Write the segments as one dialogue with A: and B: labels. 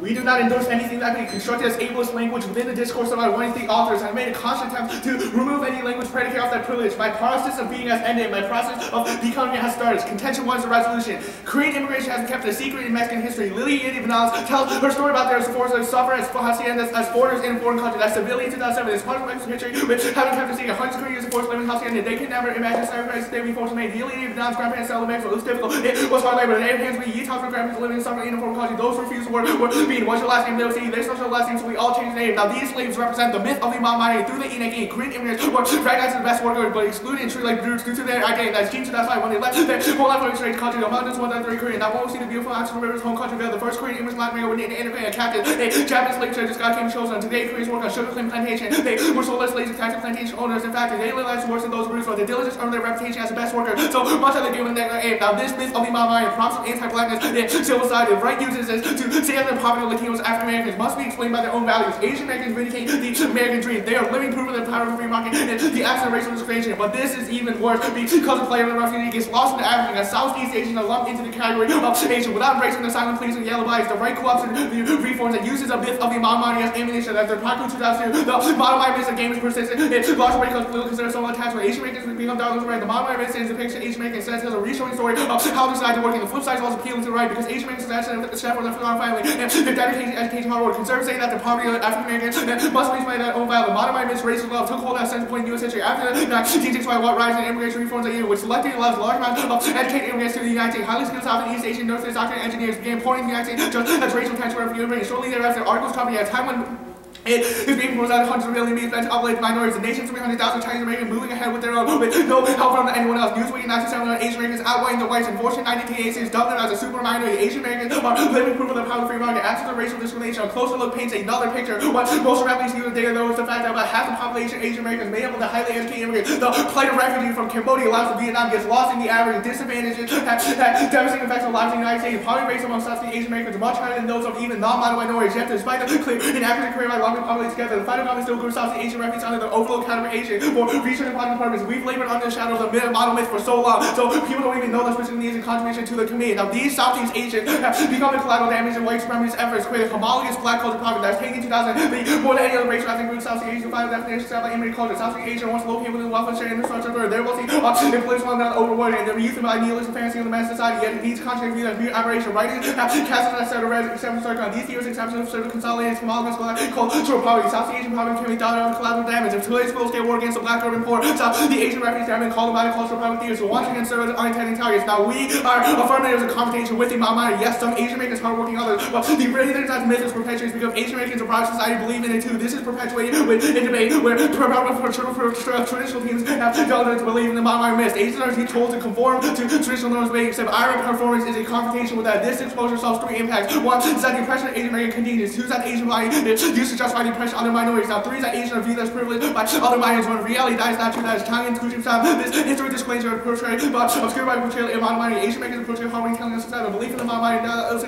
A: We do not endorse anything that can be constructed as ableist language within the discourse of our one-think authors have made a conscious attempt to remove any language predicate off that privilege. My process of being has ended. My process of becoming has started. Contention wants a resolution. Korean immigration has been kept a secret in Mexican history. Lily Givan Aff tells her story about their forces suffer as foreigners in a foreign country. That's civilian 2007. This part of Mexican history, which having kept a secret 100 years of forced labor in Hacienda, they can never imagine sacrifices they would be forced to make. Lily Givan Aff's grandparents settled in Mexico. It was difficult. It was hard labor. Their hands were ye talk for grandparents living in suffering in a foreign country. Those who refused to work were being. What's your last name? They'll say their social last name, so we all change the name. Now these slaves represent the myth of the Mamani through the Inaki. Korean immigrants were recognized as the best workers, but excluded and treated like brutes due to their identity. That's June 2005 when they left their whole life for a strange country. The mountains 103 Korean. Now when we see the beautiful Oxford River's home country, the first Korean immigrants Latin America were native and captive. They Japanese slave traders God came shows on. Today Koreans work on sugarcane plantation. They were sold as slaves to captive plantation owners. In fact, they live lives worse than those brutes, but their diligence earned their reputation as the best worker. So much have they given their aim. Now this myth of the Mamani prompts of anti-blackness, the civil side, the right uses this to say that the poverty of Latinos, African Americans must be explained by their own values. Asian Americans vindicate the American dream. They are living proof of the power of the free market and the absence of racial discrimination. But this is even worse because the player of the refugee gets lost in the African and Southeast Asian are lumped into the category of Asian without embracing the silent pleas and yellow bodies. The right co-ops and the reforms and uses a myth of the Mamani as ammunition. As their Paku 2002, the Mamani myth of game is persistent. It's large way because political consider so attached where Asian Americans become dollars right. The Mamani myth is depicts Asian Americans says tells a reassuring story of how the sides are working. The flip side is also appealing to the right because Asian Americans stand for their family and their dedication, education, hard work. Conservatives say that the poverty of African Americans must be explained their own value. The Mamani myth racial love took hold at a central point in U.S. history after the 1965 rise in immigration reforms that year, which selectively allows large amounts of educated immigrants to the United States. Highly skilled South and East Asian nurses, doctors, and engineers began pouring the United States just as racial tension were for immigrants. Shortly thereafter, articles copying at a time when it is being proposed that hundreds of million means populated minorities. The nation's 300,000 Chinese Americans moving ahead with their own, with no help from anyone else. Newsweek in 1971, Asian Americans outweighing the whites. In Fortune 1988 states dubbed them as a super minority. Asian Americans are living proof of the power of the free market. After the racial discrimination, a closer look paints another picture. What most rapidly see with the data, though, is the fact that about half the population of Asian Americans made up of the highly educated immigrants. The plight of refugee from Cambodia, Laos, and Vietnam gets lost in the average. Disadvantages that devastating effects on lives in the United States. Poverty rates among Southeast Asian Americans are much higher than those of even non-model minorities. Yet, despite the clear inaccurate career by long populated together, the final comment still goes South Asian refugees under the overload categorization for research and planning purposes. We've labored under the shadow of the model myth for so long, so people don't even know the specific needs and contribution to the community. Now, these Southeast Asians have become the collateral damage and white supremacist efforts create a homologous black culture project that's taken in 2000 more than any other racial ethnic group. Southeast Asian final definition set by immigrant culture. Southeast Asia once located within the welfare state infrastructure where they're wealthy and political not overworlded, and they're youth by idealism fantasy of the mass society. Yet these contrary views as mere aberration. Writers have cast as set of exceptions on these theories, exceptions of consolidated homologous cultural poverty. Southeast Asian poverty can be thought of collateral damage. If today's full scale war against the black urban poor, the Asian refugees have been called by the cultural poverty theories. So once again, serve as unintended targets. Now we are affirming there was a confrontation with the Mamani. Yes, some Asian Americans hardworking others, but the really thing that myth is perpetuated because Asian Americans or private society believe in it too. This is perpetuated with a debate where traditional teams have to believe in the Mamani myth. Asians are told to conform to traditional norms, except our performance is a confrontation with that. This exposure solves three impacts. One is that the oppression of Asian American contingents. Two is that Asian body is used to justify the oppression of other minorities. Now three is that Asians are viewed as privileged by other minorities when in reality that is not true. That is Italian inclusion style. This history disclaims are portrayed but obscured by portrayal of Mamani. Asian Americans are portrayed harmony telling us that a belief in the Mamani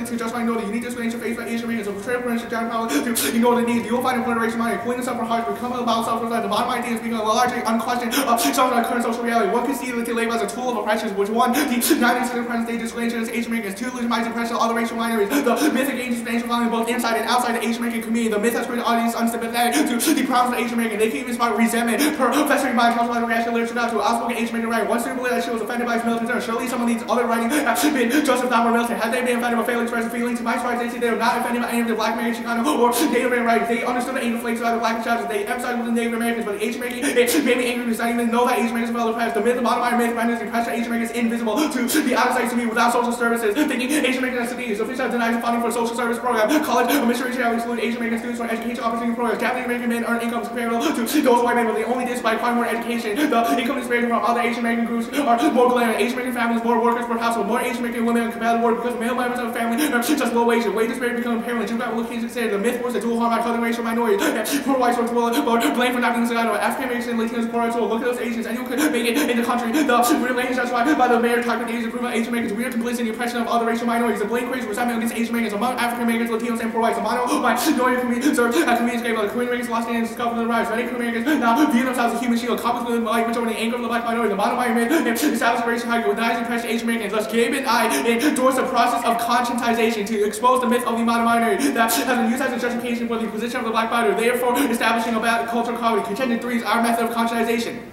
A: to justify the unique discrimination faced by Asian Americans. A portrayal of John Powell to ignore the needs. You will find important racial minorities pulling themselves for hearts, becoming about self-reflect. The Mamani idea is becoming a largely unquestioned some of our current social reality. One can see the label as a tool of oppression, which one, the 90s of the present day discrimination against Asian Americans. Two, legitimize oppression of other racial minorities. The myth of gains substantial value both inside and outside the Asian American community. The myth has created audience unsympathetic to the problems of Asian American. They can even spot resentment. Professor Iman tells by the reaction literature now to outspoken Asian American writer. One student believed that she was offended by his militant terms. Surely some of these other writings have been just without more militant. Had they been offended by failing to express feelings, to my surprise, they say they were not offended by any of the Black American Chicano or Native American writers. They understood the angel flakes about the Black and Chavez. They emphasized with the Native Americans, but the Asian American made me angry because I didn't even know that Asian Americans were well oppressed. The myth, the Mamani myth, renders the oppression of Asian Americans invisible to the outside to me without social services. Thinking Asian Americans as civilians. Officials denies the funding for a social service program. College administration shall exclude Asian American students from education opportunity programs. Japanese American men earn incomes comparable to those white men, but they only did this by acquiring more education. The income disparity from other Asian American groups are more glaring. Asian American families, more workers per household, more Asian American women compelled to work because male members of the family earn just low wages. Wage disparity become apparent. Geographical locations considered. The myth was that dual harm by coloring racial minorities. Poor whites were blame for not being African Americans and Latinos poor. So look at those Asians, and you could make it in in the country. The relations justified by the meritocratic Asian approval of Asian Americans, weird complicity in the oppression of other racial minorities, the blatant crazy resentment against Asian Americans among African Americans, Latinos, and poor whites, the minority communities served as communities gave by the Korean Americans, lost Indians, discovered the rise. Many Korean Americans now view themselves as a human shield, coupled with the majority and anger of the black minority. The minority established racial hierarchy with knives and pressure Asian Americans. Thus, Givan Aff endorsed the process of conscientization to expose the myth of the minority that has been used as a justification for the position of the black minority, therefore establishing a cultural equality. Contention 3 is our method of conscientization.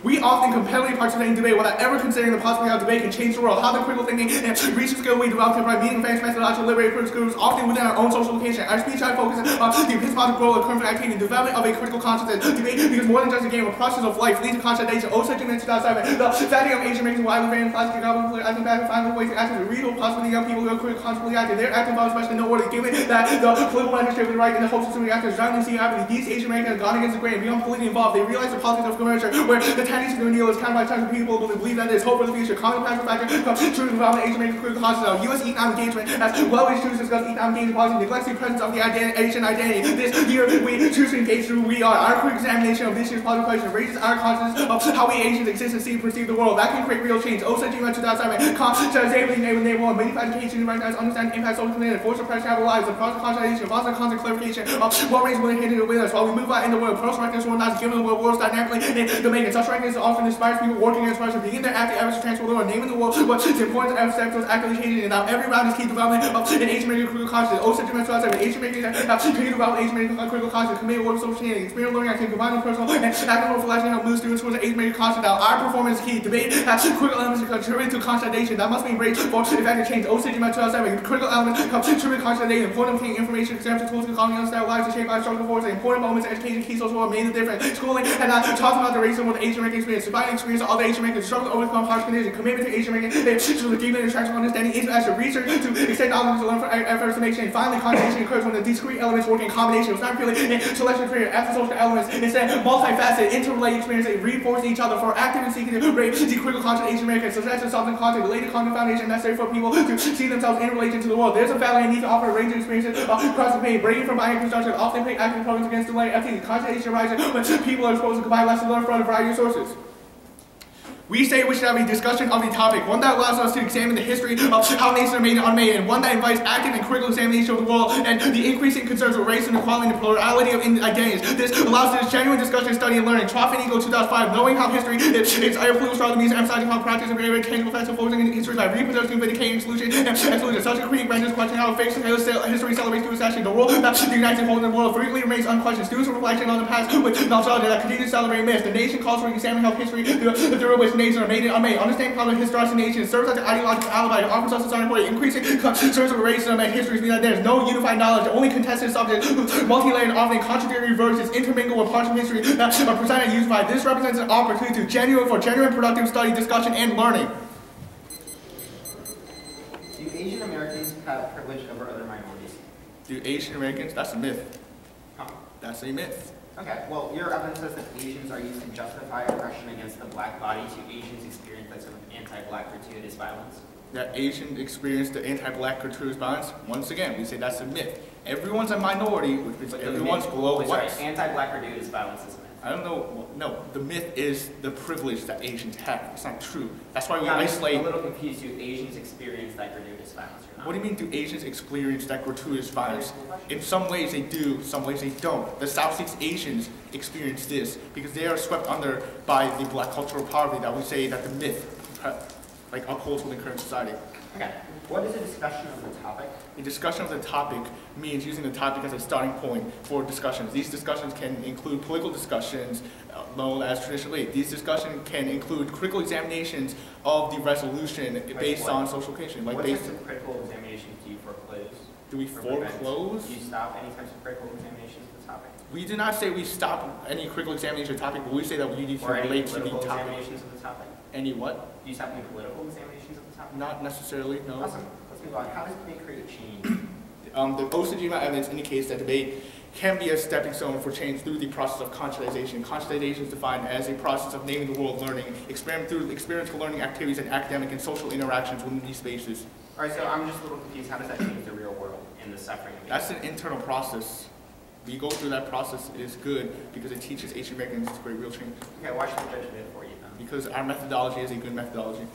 A: We often competitively participate in debate without ever considering the possibility how debate can change the world. How the critical thinking and research skill we develop to provide meeting advanced methodological liberated critical groups often within our own social location. Our speech I focus on the epistemological role of current activity in the development of a critical consciousness. Debate because more than just a game, a process of life leads to conscientization. Elsa Givan Aff, the value of Asian Americans, widely varying plastic government, I think back and find ways to act as a real possibility young people who are critical consciously active. Their active values especially noteworthy, given that the political administration of the right and the hopes of assuming actors generally see happening. These Asian Americans have gone against the grain, beyond politically involved. They realize the politics of commercial, where the tendency to deal is kind by times people believe that there's hope for the future. Common passion factor comes true development Asian American critical consciousness. U.S. economic engagement as well as choose to discuss economic engagement policy neglects the presence of the Asian identity. This year we choose to engage through we are. Our quick examination of this year's policy question raises our consciousness of how we Asians exist and see and perceive the world. That can create real change. Elsa Givan 2007 conscientization enable one many education recognize understand impact social community force of pressure have lives the process of conscientization foster constant clarification of what race will hit with us while we move out in the world. Personal recognition will not given the world dynamically in the making. Such recognition often inspires people working against pressure, begin their active efforts to transform the world, naming the world what's important to steps towards actively changing. And now every round is key development of an Asian American critical consciousness. Elsa Givan 2007 Asian Americans have continued to develop Asian American critical consciousness, committed work of social change, experiential learning, activity, combining personal and active reflection, help move students towards an Asian American consciousness. Now our performance is key. Debate has critical elements to contribute to conscientization that must be embraced for effective change. Elsa Givan 2007 critical elements contribute to conscientization, important obtaining information, examples, tools, and calling understand lives to shape our structural forces, important moments in education, key social work made the difference. Schooling and talking about the racism with the Asian American experience, surviving experience of other Asian Americans, struggle to overcome harsh conditions, commitment to Asian American to the deep interaction understanding, international research to extend knowledge to learn from efforts to make change. Finally, conscientization occurs when the discrete elements work in combination. It's not purely selection of after social elements. Instead, multifaceted, interrelated experiences that reinforce each other for active and seeking to break the critical conscious Asian Americans. So that's a something content, related content foundation necessary for people to see themselves in relation to the world. There's a value and need to offer a range of experiences across the pain, breaking from binary construction, often take active programs against delay. Activity, conscientization arises when people are exposed to combine lessons learned from a variety of sources. We say we should have a discussion of the topic, one that allows us to examine the history of how nations are made and unmade, and one that invites active and critical examination of the world and the increasing concerns with race and equality and the plurality of identities. This allows this genuine discussion, study, and learning. Trough and Ego 2005, knowing how history is our political struggle means emphasizing how practice and very tangible facts of focusing in history by reproducing, vindicating, solution, and exclusion. Such a critique renders question how fixed history celebrates through session. The role that the United States holds in the world frequently remains unquestioned. Students are reflecting on the past with nostalgia that continue to celebrate myths. The nation calls for examining how history through which nations are made and unmade. Understanding how the historical nation serves as an ideological alibi and offers us a starting point, increasing concerns of racism and histories mean that there is no unified knowledge, only contested subjects, multi-layered and often contradictory verses intermingle with parts of history that are presented and unified. This represents an opportunity to genuine productive study, discussion, and learning.
B: Do Asian Americans have privilege over other minorities?
A: Do Asian Americans? That's a myth.
B: Huh.
A: That's a myth.
B: Okay, well, your evidence says that Asians are used to justify oppression against the black body. Do Asians experience that sort of anti-black gratuitous violence?
A: That Asians experience the anti-black gratuitous violence? Once again, we say that's a myth. Everyone's a minority, which means everyone's below whites.
B: Anti-black gratuitous violence is a myth.
A: I don't know. No, the myth is the privilege that Asians have. It's not true. That's why we isolate.
B: I'm a little confused. Do Asians experience that gratuitous violence or not?
A: What do you mean, do Asians experience that gratuitous violence? In some ways they do, some ways they don't. The Southeast Asians experience this because they are swept under by the black cultural poverty that we say that the myth like upholds within current society.
B: Okay. What is a discussion of the topic?
A: A discussion of the topic means using the topic as a starting point for discussions. These discussions can include political discussions, known as traditionally. These discussions can include critical examinations of the resolution based on social occasion.
B: What types of critical examinations do you foreclose?
A: Do we foreclose?
B: Do you stop any types of critical examinations of the topic?
A: We do not say we stop any critical examination of the topic, but we say that we need to relate to the topic.
B: Examinations of the topic?
A: Any what?
B: Do you stop any political examinations of the topic?
A: Not necessarily, no.
B: Awesome. Let's move on. How does debate create change?
A: The Elsa Givan evidence indicates that debate can be a stepping stone for change through the process of conscientization. Conscientization is defined as a process of naming the world, learning, through experiential learning activities and academic and social interactions within these spaces.
B: All right, so I'm just a little confused. How does that change the real world and the suffering of
A: That's an internal process. We go through that process. It is good because it teaches Asian Americans to create real change.
B: Okay, why should the judge do it for you then?
A: Because our methodology is a good methodology.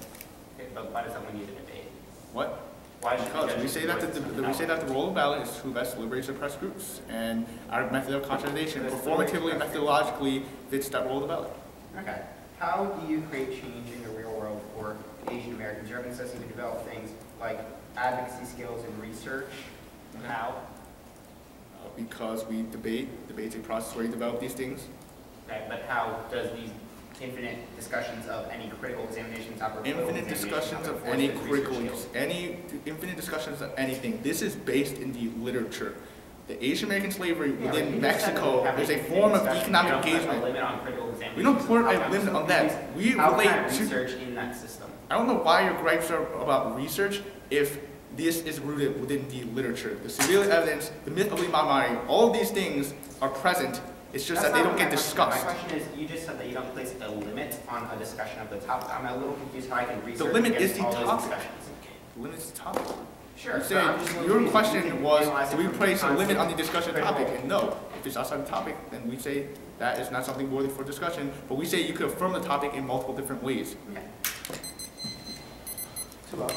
B: Okay, but why does that win you the debate?
A: What?
B: Why should
A: Because we say that the role of ballot is to best liberate suppressed groups, and our method of conscientization performatively and methodologically fits that role of the ballot.
B: Okay. How do you create change in the real world for Asian Americans? You're assessing to develop things like advocacy skills and research.
A: Okay.
B: How?
A: Because we debate. Debate's a process where you develop these things.
B: Okay, but how does these infinite discussions of any critical examination topic?
A: Infinite discussions of any infinite discussions of anything. This is based in the literature. The Asian American slavery within Mexico is a form of economic engagement. We don't put a limit on that. We relate to
B: research in that system.
A: I don't know why your gripes are about research if this is rooted within the literature. The civilian evidence, the myth of Imamari, all of these things are present. It's just that they don't get discussed.
B: My question is, you just said that you don't place a limit on a discussion of the topic. I'm a little confused how I can research.
A: The limit is the
B: all
A: topic.
B: discussions.
A: The limit is the topic.
B: Sure.
A: Your question was, do we place a limit on the discussion topic? And no, if it's outside the topic, then we say that is not something worthy for discussion. But we say you could affirm the topic in multiple different ways.
B: Okay.
C: Too long.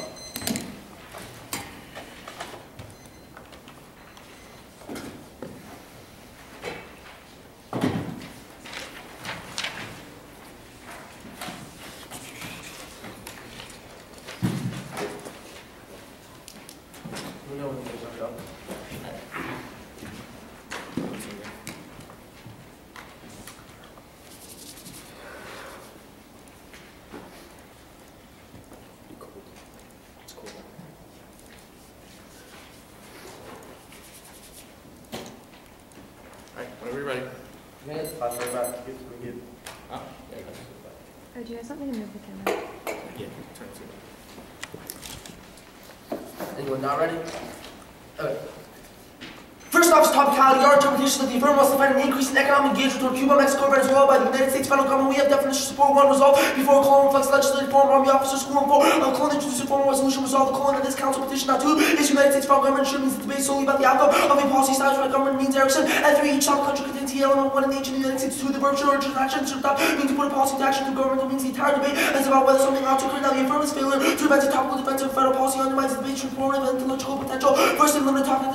A: Whenever you're ready.
D: Oh, do you guys want me to move the camera?
A: Yeah, turn it to
C: Anyone not ready? Okay. First off is topicality. Our interpretation of the affirmative must define an increase in economic engagement toward Cuba, Mexico, Venezuela by the United States federal government. We have definition support one resolve before a colon reflects legislative form, army officers, school, and four. A colon introduced a formal resolution resolve. The colon of this council petition. Now two is United States federal government should means the debate solely about the outcome of a policy established by government means Erickson. And three, each top country contains the element one in the ancient United States. Two, the verb should urge action. So top means to put a policy into action through governmental means. The entire debate is about whether something ought to occur. Now the affirmative failure to advance a topical defense of federal policy undermines the debate's informative and intellectual potential. First, a limited topic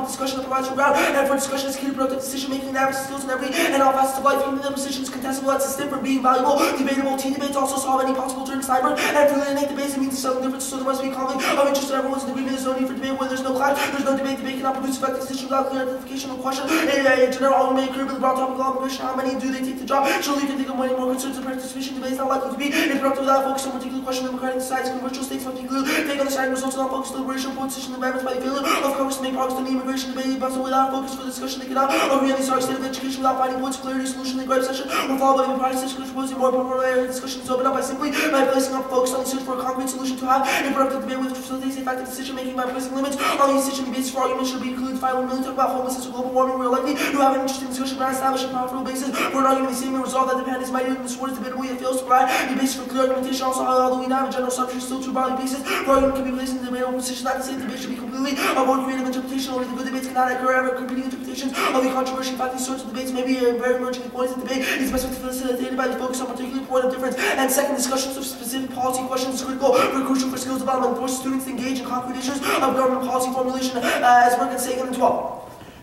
C: discussion that provides for ground. And for discussion is key to productive decision-making and advocacy skills in every and all facets of life. Even the position is contestable, that's distinct from being valuable. Debatable T debates also solve any possible turn cyber. And for the innate debates, it means some differences, so there must be a conflict of interest and everyone's in agreement. There's no need for debate where there's no clash. There's no debate. Debate cannot produce effective decision without clear identification of question. A general argument may occur with the broad topic of immigration. How many do they take the job? Surely you can think of many more concerns and participation. Debate is not likely to be interrupted without focus on a particular question. Democratic societies, controversial states must include take on the side results without focus deliberation, position amendments by the failure of Congress to make progress in the immigration debate, but without focus for the discussion they cannot agree on the sorry state of education without finding points of clarity, solution in the gripe session, or followed by the private discussion, proposing more preliminary discussions open up by simply by placing up focus on the search for a concrete solution to have a productive debate which facilitates effective decision making by placing limits on the decision basis for arguments should be included. Finally, when we talk about homelessness or global warming, we are likely to have an interesting discussion about establishing a powerful basis for an argument. The same may resolve that the pen is mightier than the sword is debatably it fails to provide a basis for clear argumentation. Also, although we now have a general assumption still true broadly basis for argument can be placed in the debatable position, not to say the debate should be completely avoid creative interpretation. Only the good debates cannot occur ever competing interpretations of the controversy. In fact, these sorts of debates may be very emerging points. The debate is best facilitated by the focus on a particular point of difference. And second, discussions of specific policy questions is critical for crucial for skills development. Force students to engage in concrete issues of government policy formulation as work in Sagan and 12.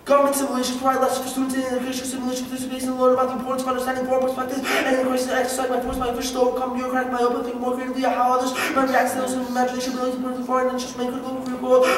C: Government simulations provide lessons for students in education simulation participation and learn about the importance of understanding foreign perspectives and in crisis exercise by force by officials to overcome bureaucratic myopia, think more creatively how others might react to those with imagination, ability to put the foreign interests, make critical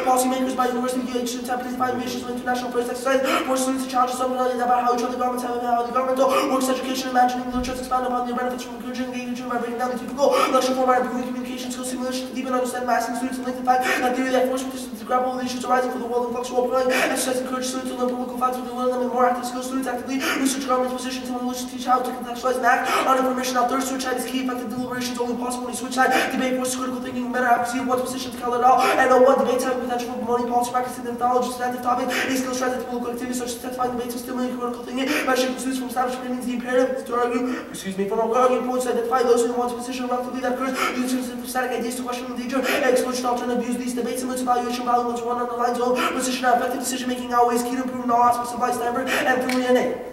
C: policy makers by university students have identified missions with international first exercise for students to challenge something about how each other governments have and how the governmental works education, imagining literature expand upon their benefits from encouraging engagement by breaking down the typical lecture format and improving communication skills simulation to deepen understanding by asking students to link the fact that theory that force participants to grapple with issues arising from the world in flux role playing exercise encourage students to learn political facts with learn them in more active skills. Students actively research government's positions and will teach how to contextualize and act on information. Now, third, switch side is key. Effective deliberation is only possible when you switch side. Debate forces critical thinking, better advocacy of what position to color it all. And what debates have potential for promoting policy practice in the methodology, substantive topic, a skill strategy, political activities such as testifying debates and stimulating critical thinking by shaping students from establishment means the imperative to argue, from arguing points to identify those who want to position relatively that occurs, using static ideas to question the danger, and exploration alternative views. These debates similar to evaluation value once one underlines own position. Effective decision making always key to improving all aspects of life standard and through DNA.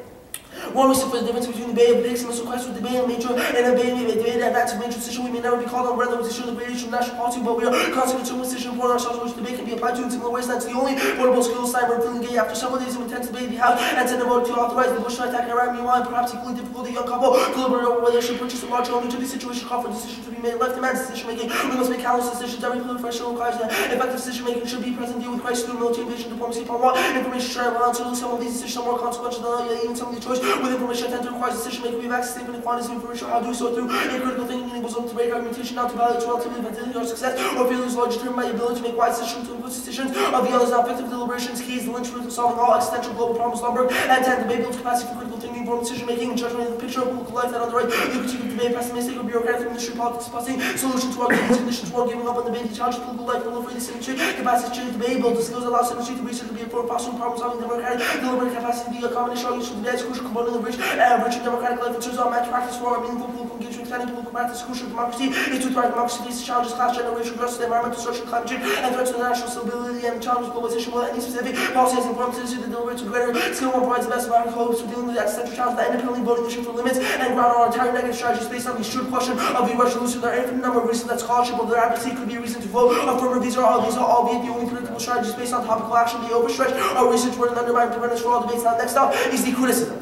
C: One reason for the difference between the debate of pigs and Mr. Christ with debate and nature and a debate at that major decision. We may never be called on whether decision of the great issue of national policy, but we are constantly concerned with decision for ourselves which debate can be applied to in similar ways. That's the only portable skill sign we're feeling gay. After several days of intense debate, the House and Senate voted to authorize the Bush to attack Iran. Meanwhile, perhaps equally difficult, a young couple deliberate over whether they should purchase a large home. Each of these situations call for decisions to be made. Left demands decision making. We must make countless decisions. Every professional requires that effective decision making should be present. Deal with crisis through military invasion, diplomacy, upon what information sharing. Certainly, some of these decisions are more consequential than others. Even some of the choice with information tend to require decision making. We have access to infinite quantities of information. How do we so through a critical thinking enables us to break argumentation down to value its relatively validity or success or failures largely determined by the ability to make wise decisions to influence decisions of the others. Now, effective deliberations key is the linchpin of solving all existential global problems. Lumberg and 10. Debate builds capacity for critical thinking, informed decision making, and judgment of the picture of political life that underwrites the critique of debate, pessimistic or bureaucratic industry politics, passing solutions to our conditions for giving up on debate, the challenge of political life, will free the symmetry, capacity to change debate, build the skills that allow symmetry to research to be informed, fostering problem solving, democratic, deliberate capacity to be a combination of useful debate, crucial component of the rich and democratic life. It turns out match practice for our meaningful political engagement, expanding political practice, crucial democracy is to thrive. Democracy faces challenges, class, generation, justice, environmental structure, climate change, and threats to the national stability and challenges of globalization. Will any specific policy has informed citizens to deliberate to greater skill one provides the best environmental hopes for dealing with the existential challenges that independently voting issue for limits and ground our entire negative strategies based on the assured question of the resolution. There are infinite number of reasons that scholarship of their advocacy could be a reason to vote. Affirmative, these are albeit the only predictable strategies based on topical action. The overstretch our research word and undermine prevalence for all debates. Now, next up is the criticism.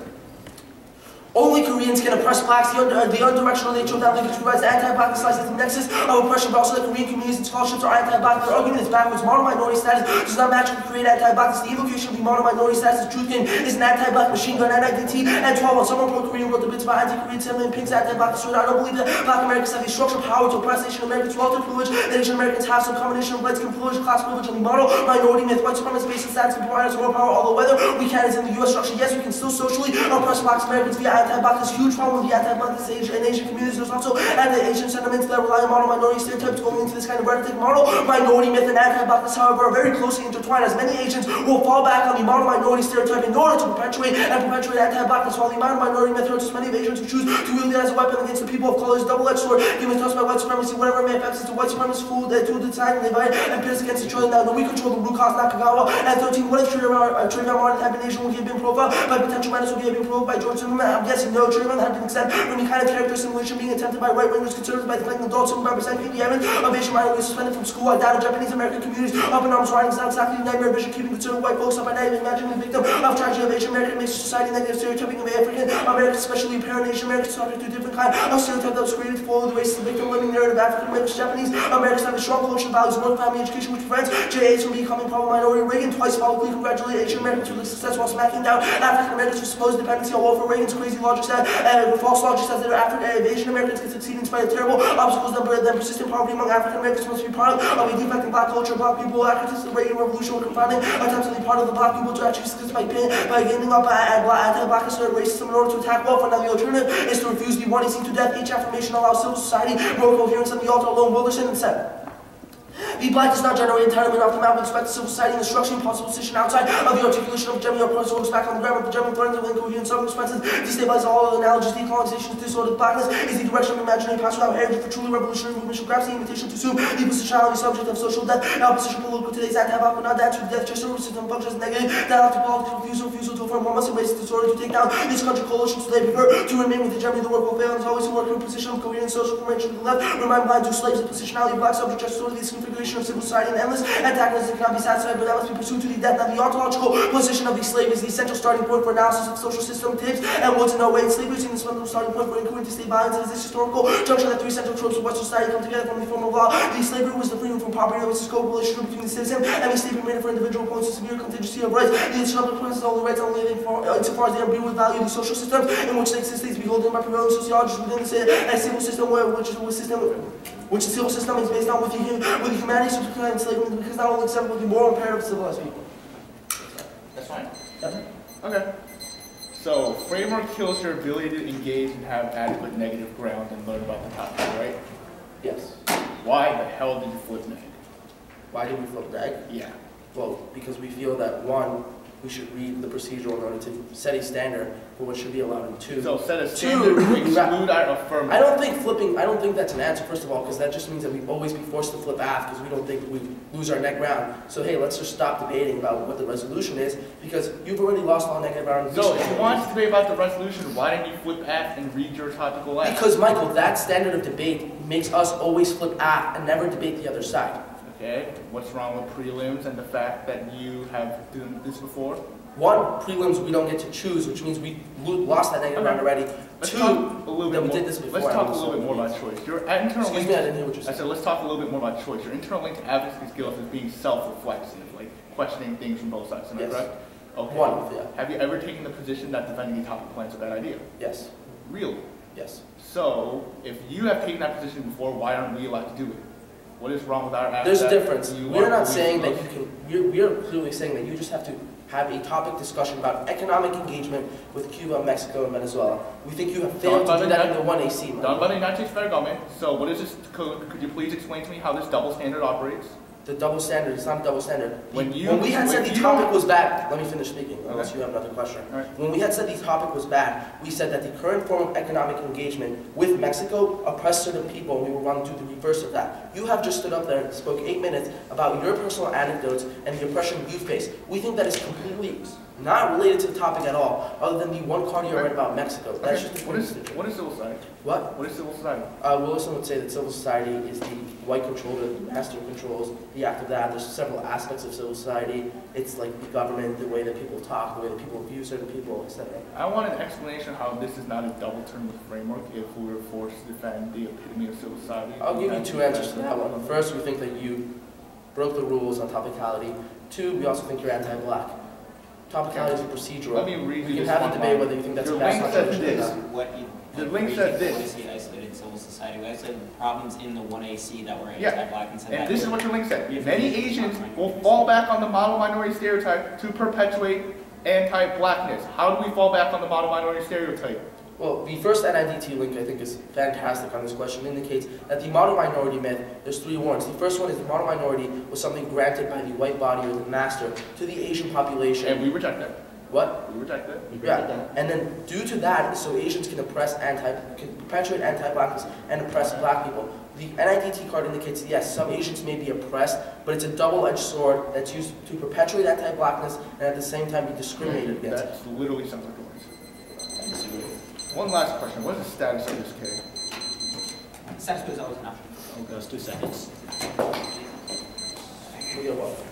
C: Only Koreans can oppress blacks. The undirectional nature of that linkage provides the anti-blackness lies at the nexus of oppression, but also that Korean communities and scholarships are anti-black. Their argument is backwards. Model minority status does not magically create anti-blackness. The evocation of the model minority status as truth game is an anti-black machine gun. And IDT and 12 on someone pro-Korean wrote the bits about anti-Korean sentiment and Pink's anti-blackness. I don't believe that black Americans have the structural power to oppress Asian Americans, relative privilege that Asian Americans have. Some combination of white skin privilege, class privilege, and the model minority myth. White supremacy based on status can provide us more power. Although whether we can is in the U.S. structure, yes, we can still socially oppress blacks Americans via anti-blackness. Huge problem with the anti-blackness and Asian communities. There's also anti-Asian sentiments that rely on model minority stereotypes going into this kind of rhetoric. Model minority myth and anti-blackness, however, are very closely intertwined, as many Asians will fall back on the model minority stereotype in order to perpetuate anti-blackness, while the model minority myth hurts many of Asians who choose to wield it as a weapon against the people of color. Is a double-edged sword given to us by white supremacy. Whatever may affect us to white supremacist fool that to decide and divide and pit us against each other. Now, we control the root cause, Nakagawa. And 13, what if Trayvon Martin had been Asian? Would he have been profiled by potential menace? Would he have been provoked by George Zimmerman? I'm guessing no. Trayvon had been exempt from the kind of character simulation being attempted by right-wingers, conservatives, by defending adults who represent the evidence of Asian minorities suspended from school. I doubt Japanese American communities up in arms riding is not exactly the nightmare vision, keeping concerned white folks up at night, imagining the victim of tragedy of Asian American makes society negative stereotyping of African Americans, especially apparent Asian Americans, subject to a different kind of stereotype that was created to follow the race of the victim, living narrative. African Americans, Japanese Americans have a strong cultural values, more family education, which prevents JAs from becoming problem minority. Reagan twice publicly congratulated Asian Americans for the success while smacking down African Americans for supposed dependency on welfare. Reagan's crazy logic said, false logic says that Asian Americans can succeed in spite of terrible obstacles that persistent poverty among African Americans must be part of a defect in black culture. Black people activists of the Reagan Revolution were confounding attempts to be part of the black people to actually succeed by gaining up anti-blackness and racism in order to attack welfare. Now the alternative is to refuse the one easy to death. Each affirmation allows civil society, moral coherence, and the altar alone. Wilderson and said, the black does not generate entitlement off the map. We expect civil society and the structuring possible position outside of the articulation of German oppressor looks back on the grammar of the German threats of incoherent circumstances. Destabilize all other analogies. Decolonization, disordered blackness is the direction of imaginary past without heritage for truly revolutionary movement. Should grasp the invitation to assume the positionality subject of social death. Now position political today's anti-black will not dance with death. Just a system functions negative. Dialogue to politics, refusal to affirm one must embrace disorder to take down this country coalition. So they prefer to remain with the Germany. The work will fail. Is always to work in a position of coherent social formation to the left. Remind blind to slaves the positionality of black subject just sort of this configuration of civil society and endless antagonism cannot be satisfied, but that must be pursued to the death. Now, the ontological position of the slave is the essential starting point for analysis of social system tips and what's in no way. Slavery is the fundamental starting point for inquiry into state violence. It is this historical junction that three central tropes of Western society come together from the form of law. The slavery was the freedom from poverty, which is the relationship between the citizen and the slavery made for individual points to severe contingency of rights. The instrumental principle of the rights only insofar as they imbue with value the social systems in which they exist. These beholden by prevailing sociologists within the civil system, which the civil system is based on with the humanities of enslavement, because not only acceptable but the moral imperative of civilized people.
A: That's fine. Okay. So, framework kills your ability to engage and have adequate negative ground and learn about the topic, right?
C: Yes.
A: Why the hell did you flip neg?
C: Why did we flip neg?
A: Yeah.
C: Well, because we feel that one, we should read the procedural in order to set a standard for what should be allowed in 2.
A: So set a standard to exclude our affirmative.
C: I don't think that's an answer, first of all, because that just means that we'd always be forced to flip Aff because we don't think we lose our net ground. So hey, let's just stop debating about what the resolution is because you've already lost all negative ground.
A: So if you want to debate about the resolution, why didn't you flip Aff and read your topical Aff?
C: Because Michael, that standard of debate makes us always flip Aff and never debate the other side.
A: Okay, what's wrong with prelims and the fact that you have done this before?
C: One, prelims we don't get to choose, which means we lost that negative round already.
A: Let's
C: 2,
A: talk a little bit
C: we
A: more.
C: did this before.
A: Let's talk a little bit more about choice. Your internal
C: Excuse
A: link.
C: me, I didn't hear what you
A: I
C: said.
A: said let's talk a little bit more about choice. Your internal link to advocacy skills is being self-reflexive, like questioning things from both sides. Am I correct? Okay.
C: One, yeah.
A: Have you ever taken the position that defending a topic plan is a bad idea?
C: Yes.
A: Really?
C: Yes.
A: So, if you have taken that position before, why aren't we allowed to do it? What is wrong with our aspect?
C: There's a difference. We're not saying that you can, we're clearly saying that you just have to have a topic discussion about economic engagement with Cuba, Mexico, and Venezuela. We think you have failed to do that in the 1AC.
A: Done by the United States federal government. So what is this, could you please explain to me how this double standard operates?
C: The double standard, it's not a double standard.
A: When
C: we had said the topic was bad, let me finish speaking, unless you have another question.
A: Right.
C: When we had said the topic was bad, we said that the current form of economic engagement with Mexico oppressed certain people, and we were going to do the reverse of that. You have just stood up there and spoke 8 minutes about your personal anecdotes and the oppression you face. We think that is completely not related to the topic at all, other than the one card you read about Mexico. That's just the
A: what is civil society?
C: What?
A: What is civil society?
C: Wilson would say that civil society is the white control that the master controls. The act of that, there's several aspects of civil society. It's like the government, the way that people talk, the way that people view certain people, etc.
A: I want an explanation how this is not a double term with framework if we were forced to defend the epitome of civil society.
C: I'll give you 2 answers to that one. First, we think that you broke the rules on topicality. 2, we also think you're anti-black. Topicality is a procedural.
A: Let me read
C: we
A: you
C: can
A: this
C: have
A: one
C: a debate
A: line.
C: whether you think that's
A: Your
C: a bad
A: link says
C: contribution or
A: this.
C: not.
A: The link says this.
D: What is the isolated civil society? We isolated problems in the 1AC that were
A: Yeah.
D: anti-black and said
A: And
D: that
A: this is what your link said. Many Asians will fall back on the model minority stereotype to perpetuate anti-blackness. How do we fall back on the model minority stereotype?
C: Well, the first NIDT link I think is fantastic on this question. It indicates that the model minority myth, there's 3 warrants. The first one is the model minority was something granted by the white body or the master to the Asian population.
A: And we reject that.
C: What?
A: We reject that.
C: Yeah, and then due to that, so Asians can perpetuate anti-blackness and oppress black people. The NIDT card indicates, yes, some Asians may be oppressed, but it's a double-edged sword that's used to perpetuate anti-blackness and at the same time be discriminated against.
A: That's literally sounds like a racist. One last question. What is the status of this case?
D: Status quo is always an option.
E: Okay, let's 2 seconds.
C: You're welcome.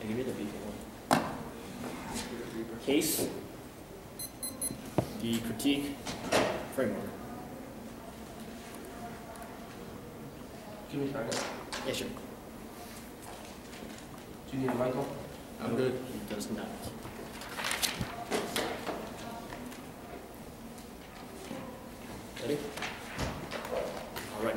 E: Give me the beacon one. Case, the critique, framework.
C: Give me a second.
E: Yeah, sure.
C: Do you need a Michael?
E: I'm good. It does not. Ready? All right.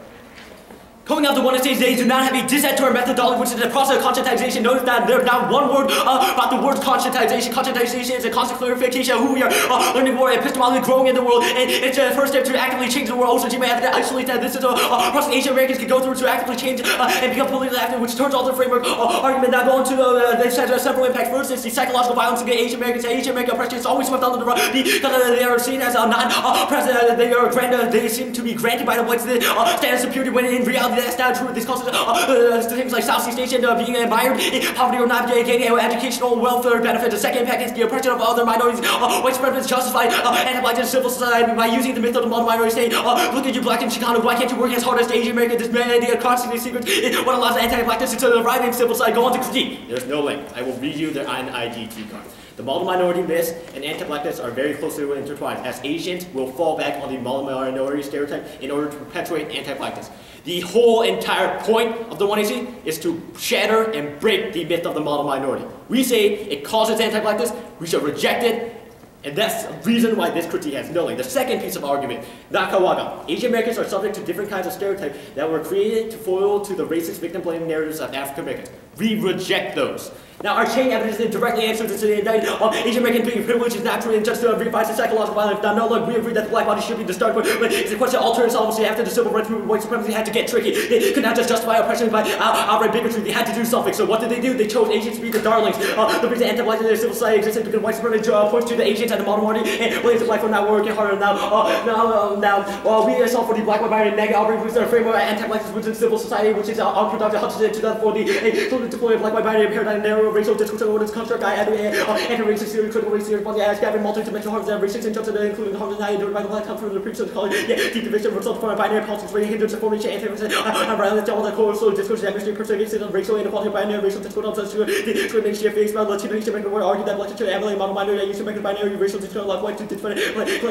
E: Coming out to one stage, they do not have a dissenter methodology, which is the process of conscientization. Notice that there's not one word about the word conscientization. Conscientization is a constant clarification of who we are learning more, epistemologically growing in the world, and it's the first step to actively change the world. Also, you may have to isolate that this is a process Asian Americans can go through to actively change and become politically active, which turns all the framework argument now going to this has several impacts. First is the psychological violence against Asian Americans. Asian American oppression is always swept under the rug because they are seen as non-present. They seem to be granted by the whites the standard superiority when in reality that's not true. This causes things like Southeast Asian being admired, poverty or not gaining educational welfare benefits. The second impact is the oppression of other minorities. White supremacists justified anti-black civil society by using the myth of the model minority state. Look at you black in Chicano, why can't you work as hard as the Asian American? This idea constantly secret what allows anti-blackness to thrive in civil society. Go on to critique. There's no link. I will read you their NIDT card. The model minority myth and anti-blackness are very closely intertwined, as Asians will fall back on the model minority stereotype in order to perpetuate anti-blackness. The whole entire point of the 1AC is to shatter and break the myth of the model minority. We say it causes anti-blackness, we should reject it, And that's the reason why this critique has no link. The second piece of argument, Nakawaga. Asian Americans are subject to different kinds of stereotypes that were created to foil to the racist victim-blaming narratives of African Americans. We reject those. Now, our chain evidence directly answers this indictment of Asian American being privileged is naturally and just revives the psychological violence. Now, no, look, we agree that the black body should be the start point, but it's a question of alternate solvency. After the civil rights movement, white supremacy had to get tricky. They could not just justify oppression by outright bigotry. They had to do something. So what did they do? They chose Asians to be the darlings. The reason anti-blackness in their civil society existed because white supremacy points to the Asians and the modern party and blames the black for not working harder. Now, we saw for the black body negative operating a framework anti-blackness within civil society, which is unproductive. Hutchinson in 2004, the deployment of black body paradigm narrow racial discourse orders construct anti-racist theory, critical race theory, gathering multi-dimensional harms and racist injustice, including harms and endured by the black culture, the preachers of color, deep division results from binary politics, racial hindrance, formation, anti-racist, violence, all the core social discourse, demonstrate persecution of racial inequality, binary racial discourse, discrimination, face about Latino Asian American would argue that black church and model minority Asian American binary racial discourse, like white to different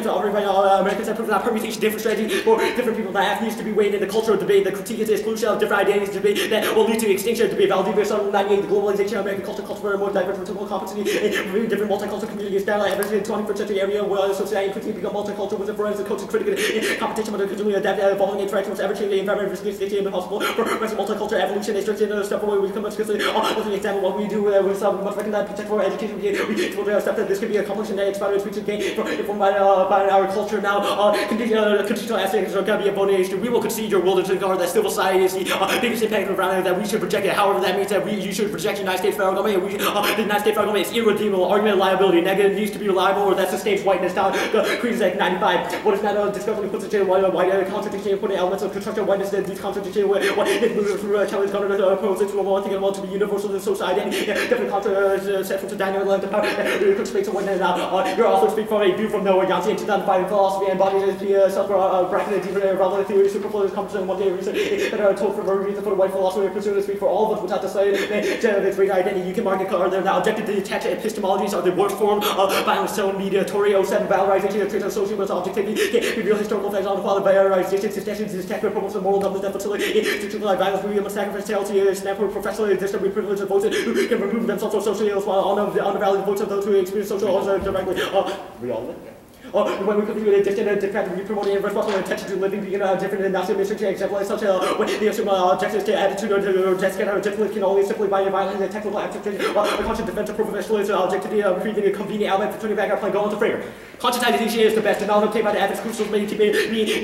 E: operate by all Americans have proven that permutation different strategies for different people that needs to be weighed in the cultural debate. The critique is the exclusion of different identities debate that will lead to extinction debate. Valdivia 98, the globalization of American culture, culture more diverse, vertical competency, and different multicultural communities. Down like in the 21st century area where society and critique become multicultural with a variety of culture critical competition with a continually adaptive evolving interaction with ever-changing environment risking station impossible for multicultural evolution is strict in step forward. We become much closer to example what we do with some we must recognize protect for education. We will step that this can be accomplished and expanded speech and gain informed by our culture now. Conditional aspects are going to be a bonus. We will concede your wilderness regard that civil society is the biggest impact around that we should reject it. However, that means that you should reject the United States federal government. The United States federal government is irredeemable. Argument of liability. Negative needs to be reliable or that sustains whiteness. Now, Creed Act 95. What is not discovery puts it in white contradiction, putting elements of constructive whiteness that these contradictions what it moves through challenge government opposes to one thing and want to be universal to society. Different contradictions central to Daniel and the power that space of whiteness. Now, your author speak from a view from Noah Yancey in 2005 philosophy and bodies self-bracketed deeper relative theory, superfluous composition, one day research that are told for a reason for the white philosophy pursuing to speak for all of us without the slight its great identity. You can market are there now objective to detach epistemologies are the worst form of violence, so mediatory 07 valorization of traits associated with objectivity, reveal historical facts on the quality of valorization, suggestions, detect promotes the moral numbers, and facility, institutional violence, we must sacrifice charity, snap for professionally distant privilege of votes who can remove themselves from socially while undervalued votes of those who experience social harms directly. We all live. When we compete with a distant and different, we promote a responsible intention to living, being different and not submission example as such when they assume objectives to attitude or to just get objectively can only simply by violence and technical activity, a conscious defense of professionalism, objectivity, creating a convenient outlet for turning back our plan, go into favor. Conscientization is the best, and not obtained by the ethics crucial made to be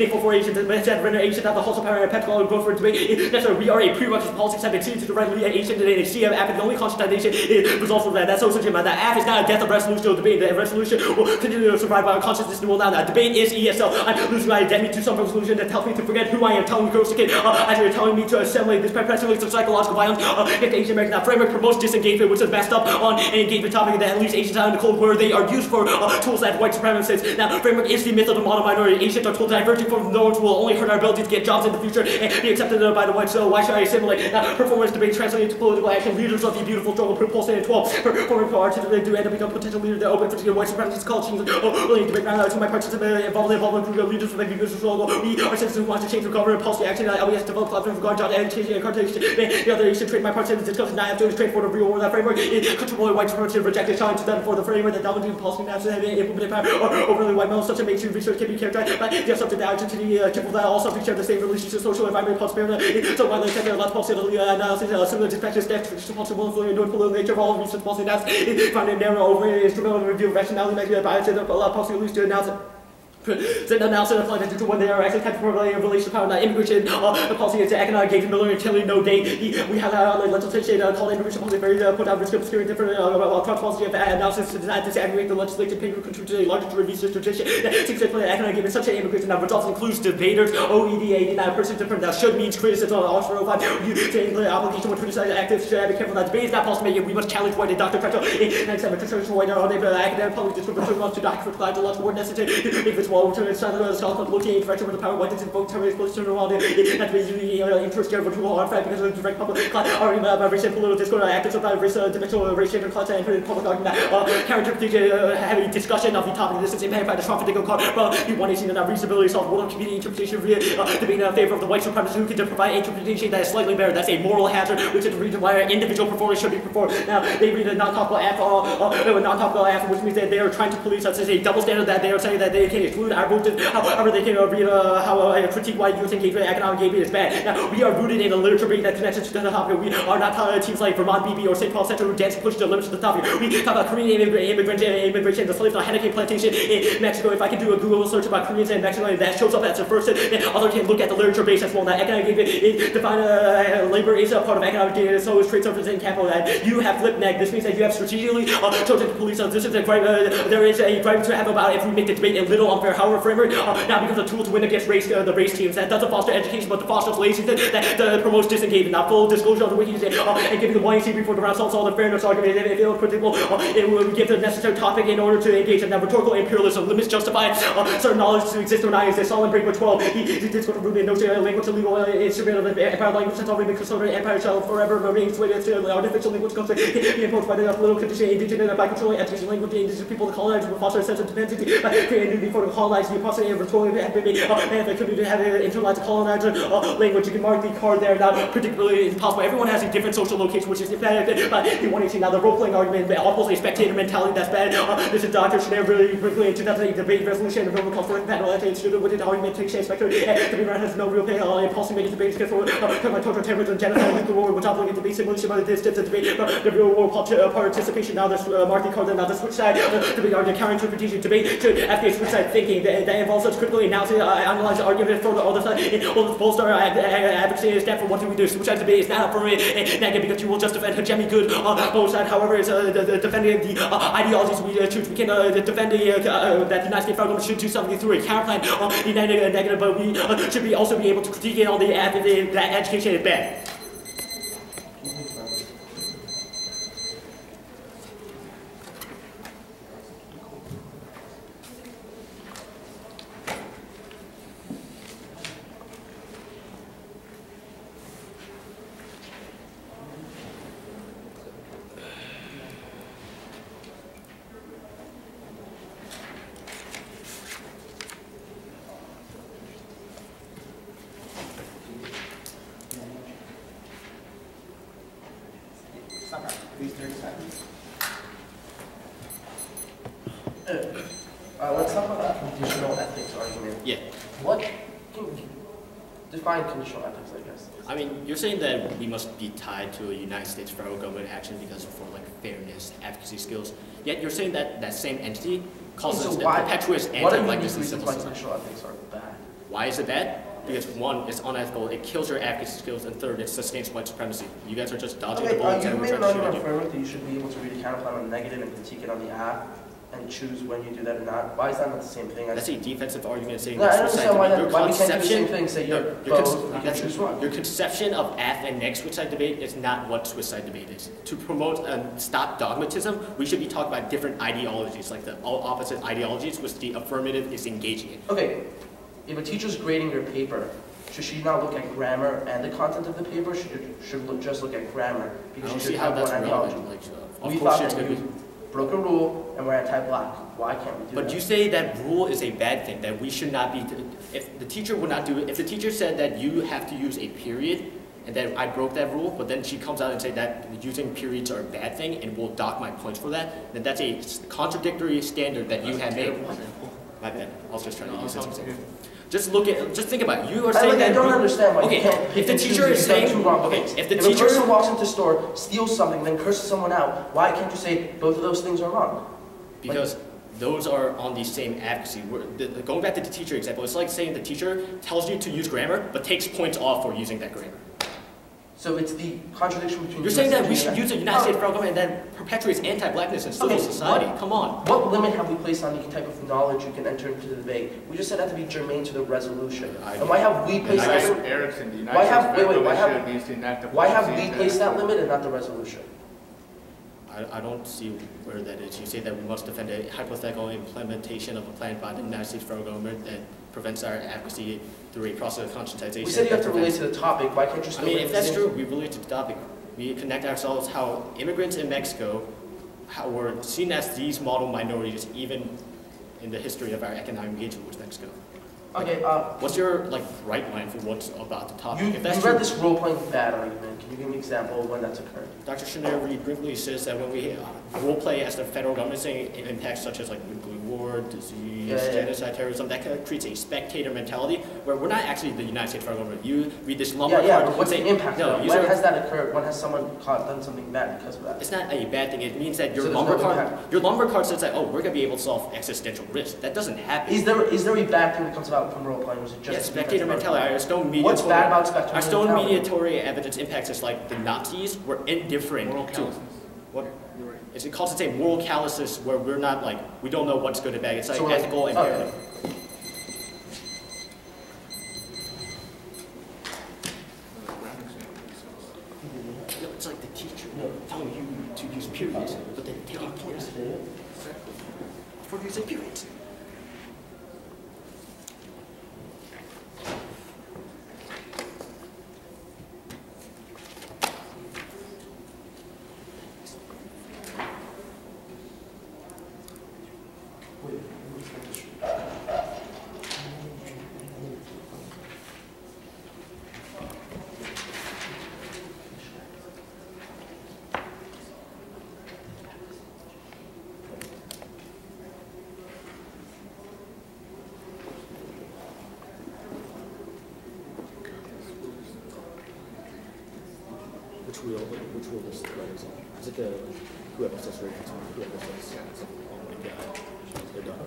E: equal for Asians, and render Asians not the wholesome power and pedagogical growth for debate. Necessary, we are a prerequisite politics have exceeded to the right Asian and a CM app, and the only conscientization results from that. That's also legitimate. That app is not a death of resolution or debate. The resolution will continue to survive by our consciousness and will not. That debate is ESL. I'm losing my identity to some resolution that helps me to forget who I am, telling me gross kid, as you're telling me to assimilate this perpetuates of psychological violence against Asian Americans. That framework promotes disengagement, which is messed up on an engagement topic that leaves Asians out in the cold, where they are used for tools that white supremacists. Now, framework is the myth of the mono minority. Asians are told diverging from norms will only hurt our ability to get jobs in the future and be accepted by the whites. So why should I assimilate? Now, performance debate translated to political action. Leaders of the beautiful struggle propulsed in 12. Performing for articulate do end up become potential leaders that open for white supremacists cultures. Willing to make to my participants involved in leaders from the business struggle. We are citizens who want to change the government policy action. LBS develop platforms regarding job education and cartilage. The other Asian trade my participants discuss not after trade for the real world. That framework is controlled white supremacists rejected challenge done for the framework that dominating policy and have implemented power or overly white males. Such a mainstream research can be characterized by the subject that identity people that all subjects share the same relationship, social environment, prosperity. So while they take a lot of policy analysis, similar dispatches, traditional policy will influence the political nature of all research policy analysis. Found in narrow over instrumental review of rationality, measure bias, and a lot of policy release to announce it. Then announced and applied to when they are actually temporarily in relation to power, not immigration, the policy is economic engagement, military no date. We have legislation called immigration policy, very put out risk of obscuring different policy of analysis to disaggregate the legislative paper, contribute to a larger research tradition that seeks to play economic engagement, such an immigration that results includes debaters, OED, 89 person different, that should means criticism on Oxford 05, you saying the obligation when criticizing activists should be careful that debate is not policy making, we must challenge white and Dr. Crest, 97 traditional white academic public discriminatory to document for class, the laws were necessary, if it's while returning to the Scotland, looking in direction where the power went into both terrorists, police turn around, and that was usually interest here virtual artifact because of the direct public argument about race and political discourse, actors about race, dimensional race, gender, class, and public argument, counter-interpretation, heavy discussion of the topic. This is impaired by the Trump Dickle card, the 118 and that reasonability solved world community interpretation, debating in favor of the white supremacists who can provide interpretation that is slightly better. That's a moral hazard, which is the reason why individual performance should be performed. Now, they read a non-topical aff, which means that they are trying to police us as a double standard that they are saying that they can exclude our voted, however they can read how critique why youth engagement, economic engagement is bad. Now, we are rooted in a literature base that connects us to the topic. We are not teams like Vermont BB or St. Paul Center who dance and push the limits of the topic. We talk about Korean immigration, the slaves on Hennepin plantation in Mexico. If I can do a Google search about Koreans in Mexico, that shows up as the first, and others can look at the literature base as well. Now, economic engagement, define labor is a part of economic data, so is trade services and capital. And you have flipped neg. This means that you have strategically chosen to police us. This is a gripe, there is a gripe to have about if we make the debate a little unfair. However, framework now becomes a tool to win against the race teams. That doesn't foster education, but fosters laziness that promotes disengagement. Now, full disclosure of the wikis and giving the YC before the round solves all the fairness argument. If it was predictable, it will give the necessary topic in order to engage in that rhetorical imperialism. Limits justify certain knowledge to exist or not exist. Solid break with 12. He did go to root in no language to legal instrument of the empire language that's already been considered empire shall forever remain swayed to artificial language comes to be imposed by the political condition indigenous by controlling education language indigenous people to colonize will foster a sense of dependency by creating new before the colonized the apostate and rhetorical have been made and the community have internalized the colonizer language. You can mark the card there. Now, particularly impossible. Everyone has a different social location, which is bad. But you want to see now the role-playing argument, almost a spectator mentality that's bad. This is Dr. Schneider really quickly in 2008 debate resolution of the cultural panel at student with an argumentation spectator. To be right has no real pay. Impulsive making debates against total terrorism, genocide, nuclear war, which operating debate simulation by the distance of debate, the real world participation. Now this marking card, now the switch side debate argument, counter-interpretation debate should FDA switch side thinking that involves such critically analysis, analyze the argument for the other side. All the bolster advocacy stand for what do we do. Switch side debate is not affirmative and negative because you will just defend hegemony good on both sides. However, it's defending the ideologies we choose. We can defend that the United States federal government should do something through a counterplan on the negative, but we should also be able to critique it on the that education is bad.
C: Let's talk about that conditional ethics argument.
E: Yeah.
C: What can define conditional ethics, I guess?
E: I mean, you're saying that we must be tied to a United States federal government action because for like fairness, advocacy skills. Yet you're saying that that same entity calls us perpetuous anti-blackness in civil society.
C: Conditional ethics are bad?
E: Why is it bad? Because one, it's unethical, it kills your advocacy skills, and third, it sustains white supremacy. You guys are just dodging the bullets and we're trying to shoot at you.
C: Framework that you should be able to read a counterplan on the negative and critique it on the app and choose when you do that or not. Why is that not the same thing?
E: That's a defensive argument saying
C: no, I
E: that's
C: understand why we can't do the same
E: conception,
C: thing, say you're both, you can choose one.
E: Your conception of aff and next switch side debate is not what switch side debate is. To promote and stop dogmatism, we should be talking about different ideologies, like the all opposite ideologies, which the affirmative is engaging in.
C: Okay, if a teacher's grading your paper, should she not look at grammar and the content of the paper, or should just look at grammar? Because she should have one ideology. We thought that you broke a rule and we're anti-black. Why can't we do that?
E: But you say that rule is a bad thing, that we should not be, if the teacher would not do it, if the teacher said that you have to use a period, and then I broke that rule, but then she comes out and say that using periods are a bad thing and will dock my points for that, then that's a contradictory standard that you have made. My bad, I was just trying to use this example. Just think about it. You are saying that.
C: I don't understand why you can't
E: if the teacher is saying, if a
C: person walks into the store, steals something, then curses someone out, why can't you say both of those things are wrong?
E: Because those are on the same advocacy. Going back to the teacher example, it's like saying the teacher tells you to use grammar, but takes points off for using that grammar.
C: So it's the contradiction between.
E: You're saying that we should use the United States federal government and then perpetuates anti-blackness in civil society. Come on.
C: What limit have we placed on the type of knowledge you can enter into the debate? We just said that to be germane to the resolution. And why have we placed that limit?
F: Erickson, the United States federal government means to enact the
C: why have we placed that limit and not the resolution?
E: I don't see where that is. You say that we must defend a hypothetical implementation of a plan by the United States federal government that prevents our advocacy through a process of conscientization.
C: We said you have to relate to the topic. Why can't you still
E: if that's true, we relate to the topic. We connect ourselves how immigrants in Mexico were seen as these model minorities even in the history of our economic engagement with Mexico.
C: Okay,
E: what's your right line for what's about the topic?
C: You read this role-playing bad argument. Can you give me an example of when that's occurred?
E: Dr. Chanel Reed Brinkley says that when we role-play as the federal government saying impacts such as nuclear war, disease, genocide, terrorism, that kind of creates a spectator mentality where we're not actually the United States federal government. You read this lumber card.
C: But what's the impact? No, when has that occurred? When has someone done something bad because of that?
E: It's not a bad thing. It means that your lumber card says that, oh, we're going to be able to solve existential risk. That doesn't happen.
C: Is there a bad thing that comes about from role-playing? Was it just
E: spectator mentality.
C: What's bad about spectator
E: our stone
C: mentality?
E: mediatory evidence impacts is like the Nazis were indifferent to what it calls it a moral callousness where we're not we don't know what's good and bad. It's ethical imperative. It's like the teacher telling you to use periods, but then taking points for using periods. Which rule is the right example? Is it the whoever says right example? Whoever says they're done.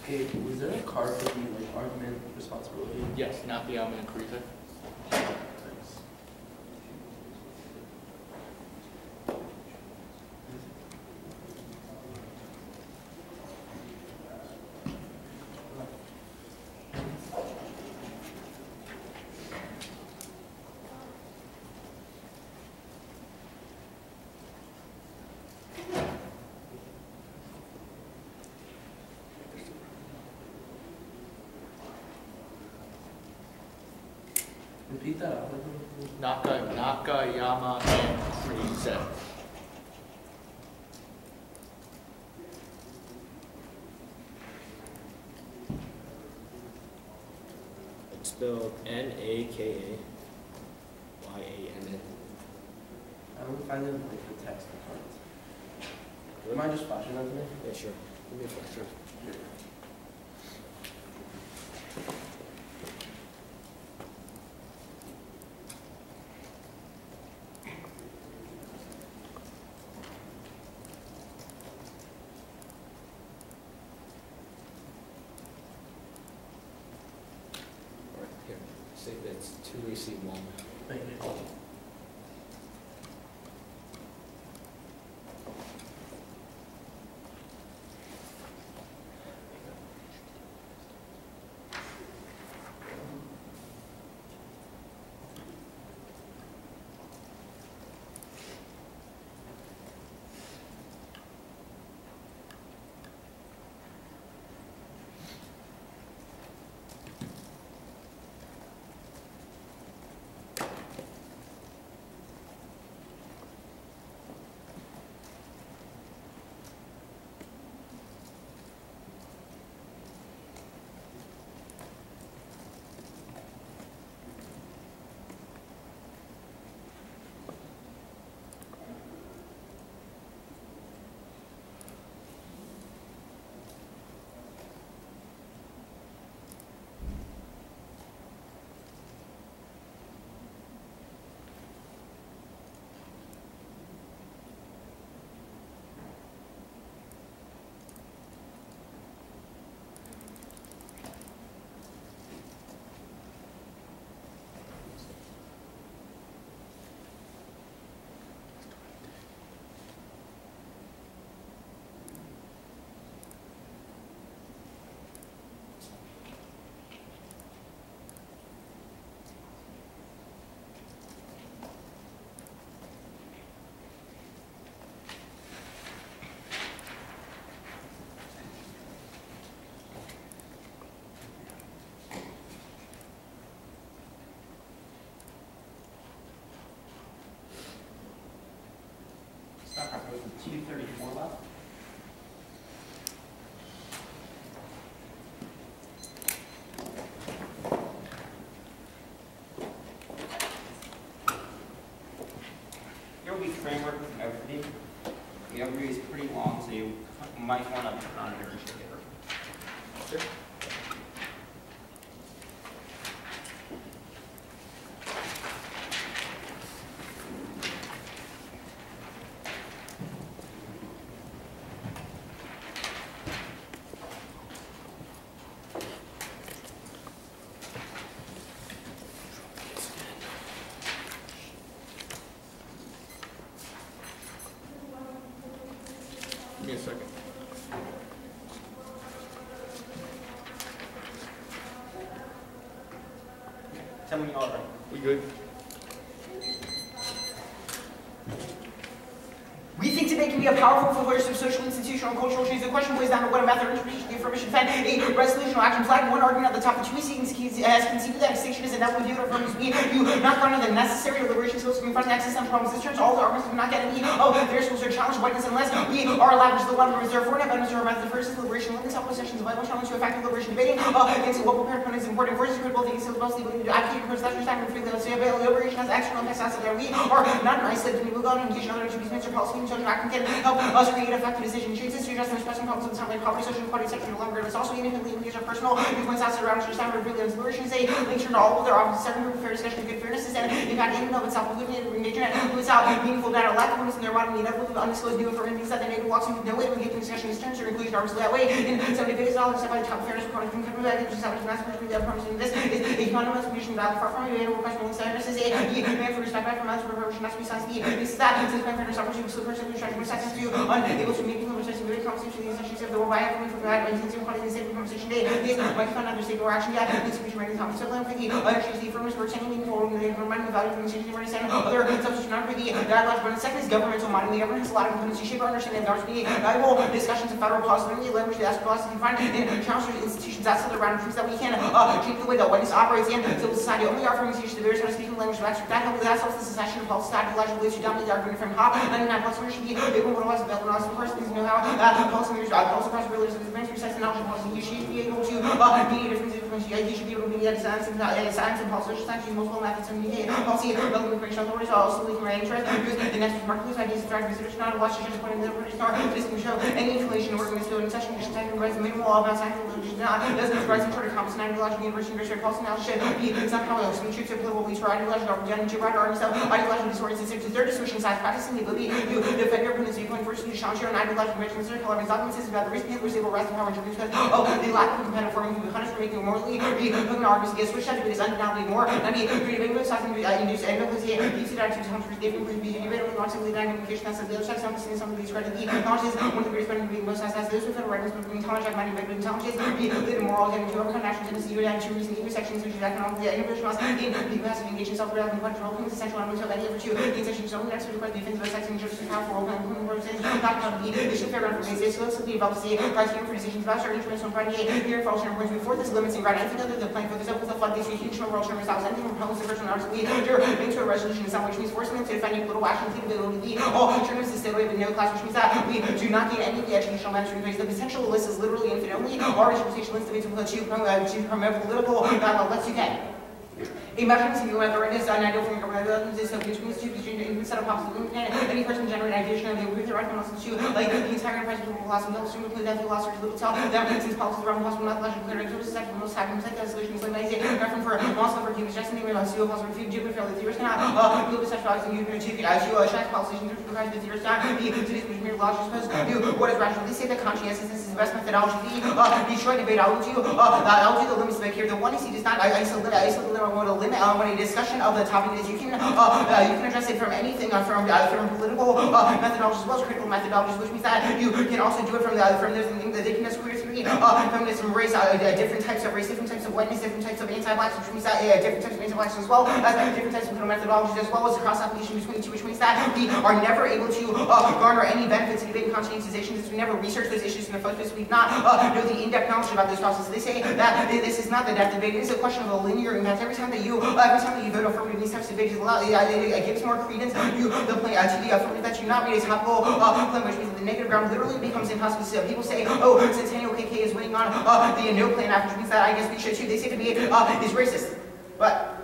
C: Okay, was there a card for the argument responsibility?
F: Yes, not the element creator.
C: Repeat that.
A: Nakayama, and Krize.
E: It's spelled Nakayamann.
C: I don't find it like the text in front. Do you mind just flashing that to me?
E: Yeah, sure. Give me a flash. Sure. All right, here. Say that's 2AC1.
C: Thank you.
B: Stock market goes to 234 left. Your week framework with everything. The overview is pretty long, so you might want to put on a different sheet of paper.
A: Sure. Give me a second.
B: Tell me all right.
A: We good?
B: We think debate can be a powerful force of social, institutional, and cultural change. The question boils down to what a method of interpretation the information fed a resolutional action flag. One argument at the top of which we has conceded that extinction is inevitable due to affirming we you not garner the necessary liberation skills to confront and access some problems. This turns all the arguments do not get any their schools are challenged whiteness unless we are allowed to the one reserve for evidence or method. The first is liberation limits oppositions of vital challenge to effective liberation debating against what prepared opponents important forces critical things is mostly willing to advocate for such time and freedom to avail liberation has external effects that we are not isolated and we will go and engage in other activities or policy social action can help us create effective decision trees to address and expressing problems of the time like poverty, social equality, sexual longer. It's also independently engage our personal viewpoints outside around which time really is liberation is a link to all of their offices, certain group of fair discussion, good fairness is an impact in and of itself, including engagement without meaningful data, lack of witness in their bottom, the inevitable undisclosed new information things that they native walks with no way to engage in discussion is terms or inclusion arms that way. In 70 biggest dollars, by the top fairness reported from country that is established mass person the promising this is a fundamental condition that far from a question of fairness is a demand for respect by from us for promotion has to be size the is that since fairness opportunity to person who tries to unable to meet people with the conversation, the essentials of the world, by having for that, and since you're calling the same conversation day, this might find other state or action, yeah, this is writing comments, so I'm thinking, actually, the firms were sending me for the remind the value of the institution, where I said, other substitution for the dialogue, but the second is governmental modern. The government has a lot of components to shape our understanding of the valuable discussions of federal policy, language, the aspect of philosophy, find in challenge institutions outside the round of proofs that we can change the way that whiteness operates in civil society. Only our forming institutions, the various how to speak in the language of abstract, that helps the secession of policy, ideological ways to dominate the argument from Hall. 99 plus should be able to realize that when I was the first things to know how policy makers, also cross religions, the advanced precise knowledge of policy, you should be able to mediate differences. You should be able to mediate science and policy, social science, use multiple methods to mediate policy, relevant information authorities, also leaking my interest, because the next market ideas, attract visitors, not a watch, just putting the British star, this can show any inclination working with students, such conditions, I can rise the minimal of outside religion, doesn't rising toward a competence and ideological university, research, policy knowledge should be somehow else, some truths of political beliefs, or ideological, or gender, right, or so, ideological disorders, and to third distortion science, practicing the ability to defend your opponent's viewpoint, first to challenge your own ideological convictions, color, documents about the risk people stable rest of power, because the lack of competitive forming to be punished for making it morally, putting arguments against which have to be undeniably more, and be creative English, I can induce endlessly, these attitudes, hunters, different, be debatably not simply communication, that's the other side, some of these credit, the knowledge is one of the greatest benefits of being most as those who federal writings, but intelligence, I might be intelligence, be the moral, and to overcome national tendency, you have to reason, intersections, which is economic, the individual must be the massive engagement, self-realizing, control, things essential, and until any of which you, the intersections, only next to the defense of sex and justice, powerful, open, not about the issue fair run for me, so let's be about to see criteria for decisions about certain instruments on Friday, here, false and points before this limits and right, anything other than playing for this open the floodgates, you huge world term ourselves, anything from public person, article, into a resolution in some which means forcing them to defend political action, ability, all alternatives to stay away with no class, which means that we do not get any of the educational management ways. The potential list is literally infinite. Only our interpretation lists to promote political dialogue. Let's you can. A measurement to the awareness and ideal from government is which means to instead of possible any person generate ideation of the with the right to like the entire enterprise of philosophy, no assume that the philosophy will tell them since policies around hospital methodological clear to second most happens like that solutions like I reference for most of our teams just anyway about CEO philosophy refute fairly theories cannot will be centralizing you to as you shack policies to provide the theories down the today's mere logic suppose you what is rational they say that conscientiousness is the best methodology the Detroit debate I'll do the limits back here the one is he does not isolate limit when a discussion of the topic is you can address it from anything from political methodologies as well as critical methodologies, which means that you can also do it from there's things that they can queer theory, feminism, race, different types of race, different types of whiteness, different types of anti-blacks, which means that different types of anti-blacks as well as different types of political methodologies as well as the cross-application between the two, which means that we are never able to garner any benefits in debating conscientization because we never research those issues in the first place. We not know the in-depth knowledge about those processes. They say that this is not the depth debate; it is a question of a linear impact. Every time that you vote affirmative in these types of debates, it gives more credence to the affirmative that you not made a topical claim, which means that the negative ground literally becomes impossible. So people say, oh, Centennial KK is winning on the no plan after, which means that I guess we should too. They say to me is racist, but.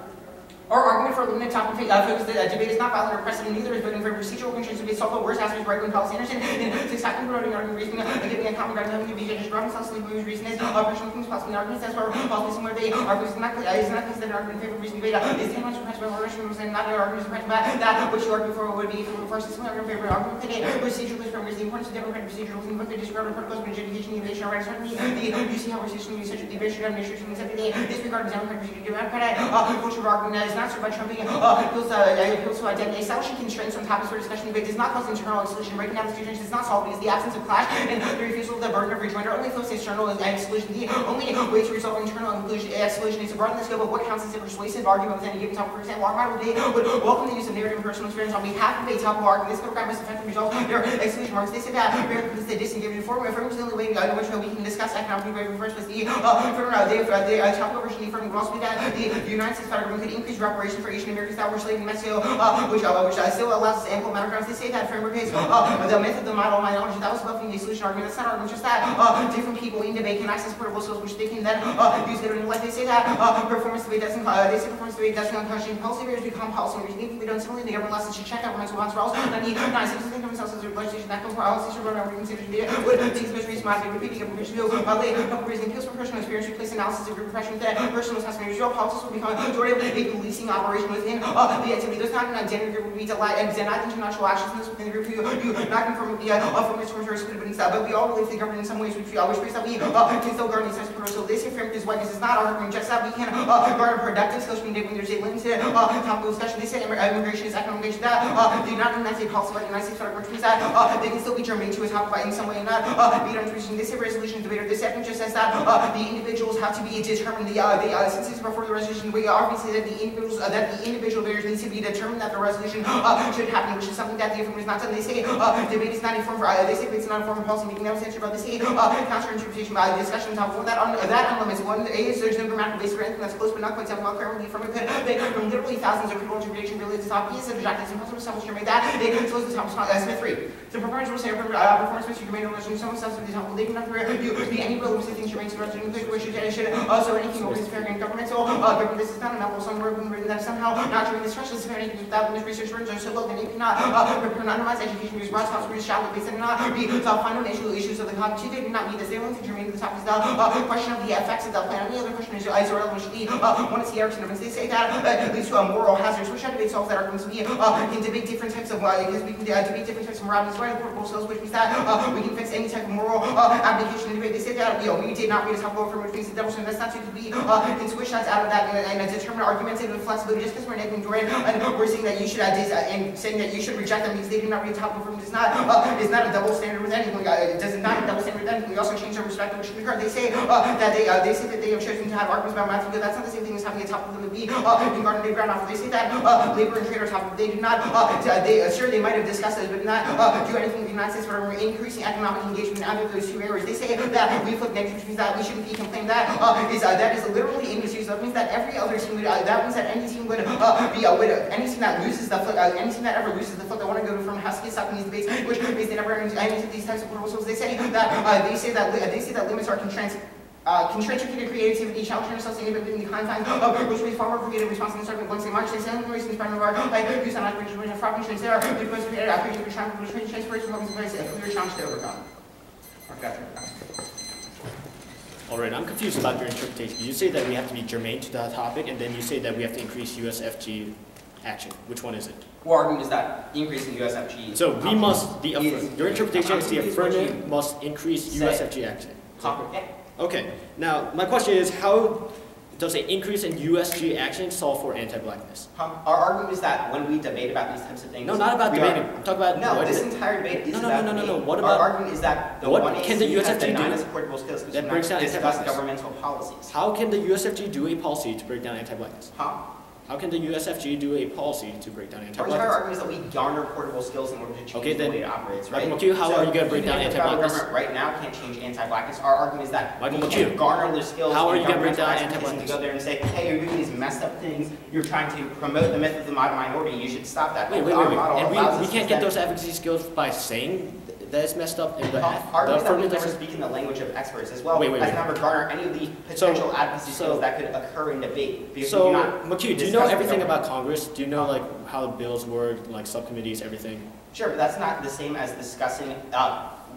B: Our argument for a limited topic focus the debate is not valid or precedent, neither is voting for procedural conditions to be so-called worst aspects of right-wing policy. Anderson, in exactly promoting argument reasoning, giving a common ground, having to be judges, Robin Selsley, whose reason is personal things, possibly arguments, that's where policy where they argue is not considered an argument in favor of reason debate, is 10 much pressure by Russians and not an argument suppressed by that which you argue for would be for the first system argument in favor of argument today. Procedural is from the importance of democratic procedurals and what they describe the protocols of education, innovation, or rights, certainly you see how we're system usage of the evasion of administration every day. Disregard democratic procedure, democratic culture of argument is not served by trumping appeals to identity, establishing constraints on topics for discussion debate does not cause internal exclusion. Breaking down institutions does not solve because the absence of clash and the refusal of the burden of rejoinder only flows to external exclusion. The only way to resolve internal exclusion is to broaden the scope of what counts as a persuasive argument within a given topic. For example, our model today would welcome the use of narrative and personal experience on behalf of a topical argument. This program must effectively resolve their exclusion marks. They say that because they disengage inform affirmative is the only way in which we can discuss economic way first with the topical version of the affirmative would also be that the United States federal government could increase reparation for Asian Americans that were enslaved in Mexico, which still allows us to ample amount of grounds. They say that framework is the method, the model, my knowledge, that was welcoming the solution argument. That's not argument, just that different people in debate can access portable skills which they can then use later in life. They say that performance debate doesn't question policy barriers become policy barriers. Maybe we don't similarly the government lessons should check out when response for all. And the citizens think of themselves as a legislation that comes for policy should run over reconsidered data would things measures might be repeating a provision to lay a couple reason appeals for personal experience, replace analysis of group impression with that personal testimony. Real politics will become a majority of a police policing operation within the activity. Those not an identity group would be deny international actions in this within the group who not conform with the affirmative but we all believe the government in some ways which ways that we can still guard these types of proposals. This affirmative is whiteness is not our argument, just that we can guard productive skills when there's a limited topical discussion. They say immigration is economic nature that the United States policy like the United States federal government that they can still be germane to a topic in some way and not be unreaching. This resolution debate, this section just says that the individuals have to be determined. Since it's before the resolution, we obviously that the individual barriers need to be determined that the resolution should happen, which is something that the affirmative is not done. They say debate is not a form for they say it's not a form of policy making. That was answered about they say counter-interpretation by the discussion on top of that unlimits. One is there's no grammatical basis for anything that's close but not quite well currently from literally thousands of critical interpretation related to topic. He said it's impossible to establish that they close the topic Smith 3. The performance will say performance which you remain in relation to some substance of the topic. They do not be any relevance to things you remain to resolution which should also anything over is fair and governmental government. This is not an apple somewhere written that somehow not during this stretch is fair anything without this research burns are so low that it cannot anonymize education use broad topics shallow based and not be fundamental issues of the cognitive. They do not mean this. They only germane to the topic is the question of the effects of the plan. Any other question is relevant to the one is the Erickson events. They say that it leads to moral hazards, which debate solves that argument. So we can debate different types of because we can debate different types of morality. Right, portable skills, which means that we can fix any type of moral application in debate. They say that we did not read a topic over which means the devil, and that's not to be can switch shots out of that and determine argumentative flexibility. Just because we're negating Jordan and we're saying that you should and saying that you should reject them means they do not read a topic over is not a double standard with anything. It does not a double standard with anything. We also change their perspective, which we heard. They say that they say that they have chosen to have arguments about math. That's not the same thing as having a topic that would be in garden day ground offer. They say that labor and trade are topic. They do not. Sure, they might have discussed this, but not do anything in the United States. But we're increasing economic engagement out of those two areas. They say that we flip negative, which means that we shouldn't be complaining. That is literally industry. So that means that every other team would. That means that any team would be any team that loses the flip. Any team that ever loses the flip, they want to go from has to get stuck in these debates, which means they never enter into these types of proposals. They say that limits are constrained creativity, challenging ourselves in the confines of which we far more creative response in the starting once they march. They say the reason is part of our use on operation of fraud constraints. There are the most creative application of transformation of place a clear challenge to overcome.
E: All right, I'm confused about your interpretation. You say that we have to be germane to the topic, and then you say that we have to increase USFG action. Which one is it?
D: Our argument is that increasing USFG.
E: So we must, your interpretation is the affirmative must increase USFG action. Okay, now my question is, how does an increase in USG action solve for anti-blackness?
D: Our argument is that when we debate about these types of things...
E: No, not about debating. I'm talking about...
D: No, this entire debate is about
E: No. What about...
D: Our argument is that the
E: what can the USFG
D: do
E: that breaks down
D: discuss governmental policies?
E: How can the USFG do a policy to break down anti-blackness? How can the USFG do a policy to break down anti-blackness?
D: Our entire argument is that we garner portable skills in order to change the way it operates, right?
E: Michael McHugh, how are you going to break down anti-blackness?
D: Government right now can't change anti-blackness. Our argument is that
E: Michael
D: we
E: McHugh,
D: can garner the skills.
E: How are you going to break down anti-blackness?
D: To go there and say, hey, you're doing these messed up things. You're trying to promote the myth of the minority. You should stop that.
E: Wait. And we can't get those advocacy skills by saying that it's messed up in the
D: argument that we're speaking the language of experts as well. As never garner any of the potential advocacy skills that could occur in debate.
E: So, McHugh, do you know everything about Congress? Do you know like how the bills work, like subcommittees, everything?
D: Sure, but that's not the same as discussing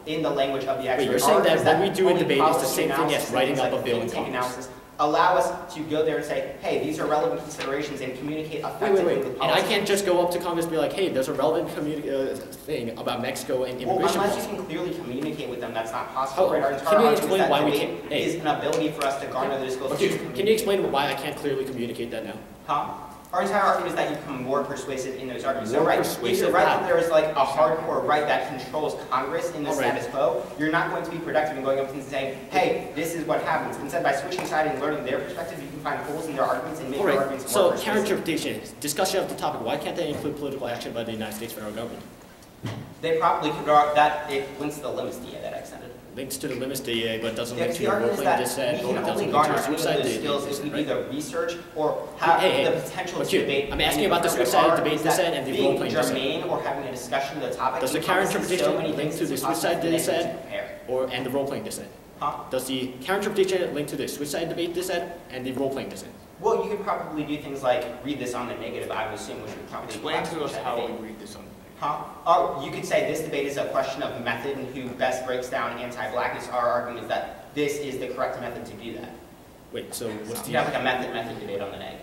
D: in the language of the experts.
E: Wait, you're saying that when we do a debate, it's the same thing as writing up a bill in Congress.
D: Allow us to go there and say, hey, these are relevant considerations and communicate effectively with policy.
E: And I can't just go up to Congress and be like, hey, there's a relevant thing about Mexico and immigration.
D: Well, unless you can clearly communicate with them, that's not possible. Right? Our entire
E: can you explain why we can't?
D: Is an ability for us to garner those skills.
E: Can you explain why I can't clearly communicate that now?
D: Our entire argument is that you become more persuasive in those arguments.
E: More persuasive?
D: If you're right that there is like a hardcore right that controls Congress in the status quo, you're not going to be productive in going up and saying, hey, this is what happens. Instead, by switching sides and learning their perspective, you can find holes in their arguments and make their arguments more persuasive.
E: So, counter-interpretation, discussion of the topic, why can't they include political action by the United States federal government?
D: They probably could draw that, it links to the limits DA that I extended.
E: Links to the limits DA, but doesn't link to your role-playing dissent, or doesn't link to your suicide
D: skills if we either research or have the potential to debate.
E: I'm asking about the suicide debate dissent and the role-playing dissent.
D: Or having a discussion of the topic.
E: Does the counter-interpretation link to the suicide dissent and the role-playing dissent? Does the counter-interpretation link to the suicide debate dissent and the role-playing dissent?
D: Well, you could probably do things like read this on the negative, I would assume, which would probably
A: explain to us how we read this on the negative.
D: Or you could say this debate is a question of method and who best breaks down anti-blackness. Our argument is that this is the correct method to do that.
E: Wait, so what's
D: you have like a method debate on the neg.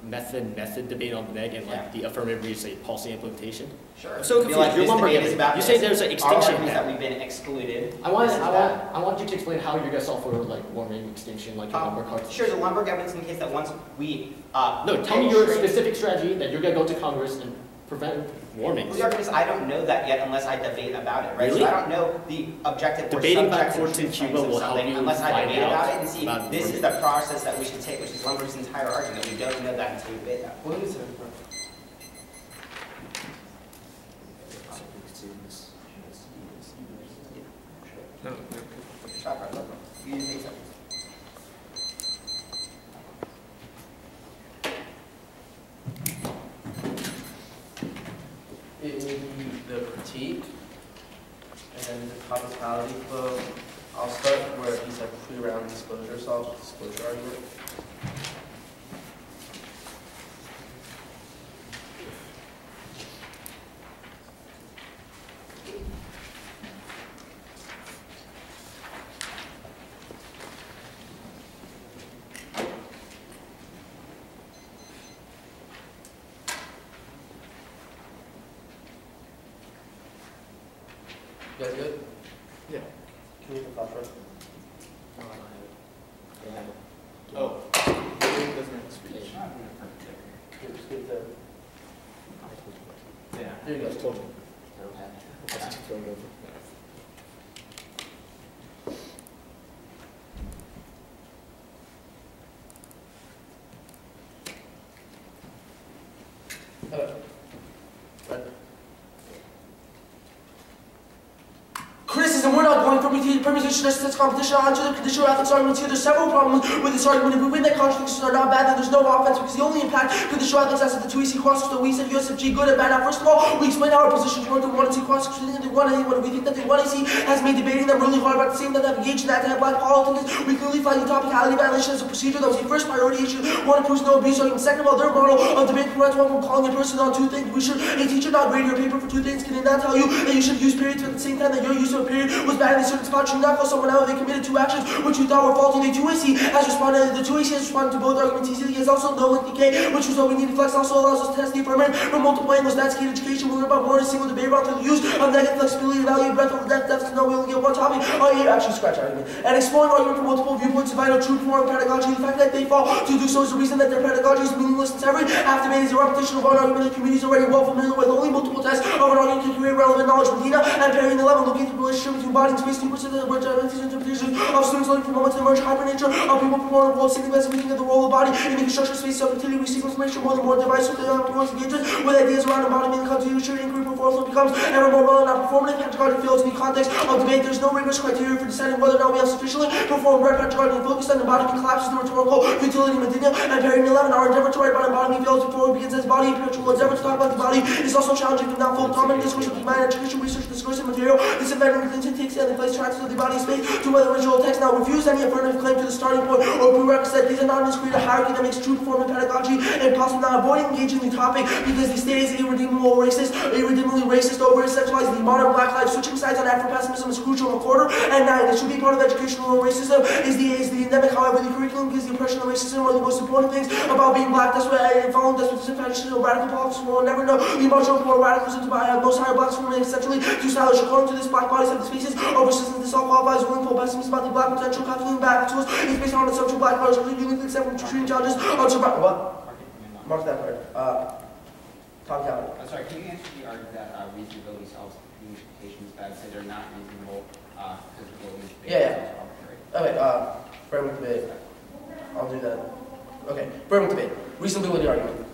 E: method debate on the neg and like the affirmative reason, say policy implementation.
D: Sure.
E: I'm so confused. You're lumberjamming. You say there's an extinction
D: that we've been excluded.
E: I want you to explain how you're gonna solve for like warming extinction, like your lumber cards.
D: Sure. The lumber government's in the case that once we
E: no, tell me your specific strategy that you're gonna go to Congress and prevent warming.
D: Well, the argument is I don't know that yet unless I debate about it, right?
E: Really?
D: So I don't know the objective
E: Debating
D: or
E: back
D: subjective
E: in Cuba will help you
D: unless I debate about it and see this is the process that we should take, which is lumber's entire argument. We don't know that until we debate that.
C: What is it?
A: No.
D: You didn't think so.
C: It will be the critique, and then the topicality flow. I'll start where he said pre-round disclosure, so I'll disclosure argument. You guys good?
A: Yeah.
C: Can you get the flash right?
E: No, I don't have it.
A: Oh. It doesn't have a speech.
C: Just get the.
A: Yeah.
C: There you go.
E: I told you. I don't have it. I'll just throw it over.
C: Criticism, we're not going for permutation, justice, competition, onto the conditional ethics arguments here. There's several problems with this argument. If we win that contradictions are not bad, then there's no offense, because the only impact conditional ethics has to the 2EC cross, so we said USFG good and bad. Now, first of all, we explained our position toward the 1C cross, we think that we think that the 1AC has made debating them really hard, but at the same time, they've engaged in anti-black politics. We clearly find the topicality violation as a procedure that was the first priority issue. One, proves no abuse argument. Second of all, their model of debate prevents one from calling a person on two things. A teacher not grade your paper for two things. Can they not tell you that you should use periods at the same time that your use of a period was bad in a certain spot? Should not call someone out if they committed two actions which you thought were faulty. The 2AC has responded to both arguments easily. He has also no link decay, which was what we needed. Flex also allows us to test the affirmative from multiple angles. That's key to education. We learn about more in a single debate round through the use of negative flexibility, value, breadth of the depth to know we only get one topic. Actually, scratch argument. And exploring argument from multiple viewpoints is vital. True form pedagogy. The fact that they fall to do so is the reason that their pedagogy is meaningless and separate. Half debate is a repetition of one argument the community is already well familiar with. Only multiple tests of an argument can create relevant knowledge. Medina and Perry in 11 looking at the relationship between body and space. 2% of the interpretation of students learning from moments to emerge hyper nature of people performing a role, seeking best meaning of the role of the body in the construction space, subjectivity, receive information more than more device with the engagement with ideas around embodiment and continuity inquiry performance becomes ever more relevant. Not performative pedagogy fails in the context of debate. There's no rigorous criteria for deciding whether or not we have sufficiently performed right pedagogy focused on embodiment collapses the rhetorical futility. Medina and Perry in 11 our endeavor to write about embodiment fails before it begins as body and perpetual endeavor to talk about the body is also challenging from now full dominant discourse of human education research discourse and material. This event takes and place transfer of the body space to whether original text now refuse any affirmative claim to the starting point or prerequisite. These anonymous create a hierarchy that makes true performance pedagogy impossible. Now avoiding engaging the topic because the state is irredeemably racist, over essentializing the modern black life. Switching sides on Afropessimism is crucial. A quarter and 9. It should be part of educational racism is the endemic. However, the curriculum gives the impression of racism. One of the most important things about being black. That's why following this disadvantage of radical politics will never know the emotional for radicalism to buy most higher blacks from essentially too stylish. According to this, black bodies have the species over systems. This all qualifies willing for pessimism about the black potential. Calculating back tools is based on assumption black bodies are uniquely except from treating challenges on survival. What? Mark that part. Tom Calvin.
F: I'm sorry, can you answer the argument that reasonability solves communications bad, say they're not reasonable because the goal is arbitrary?
C: Okay, framework debate. I'll do that. Okay, framework debate. Reasonability argument.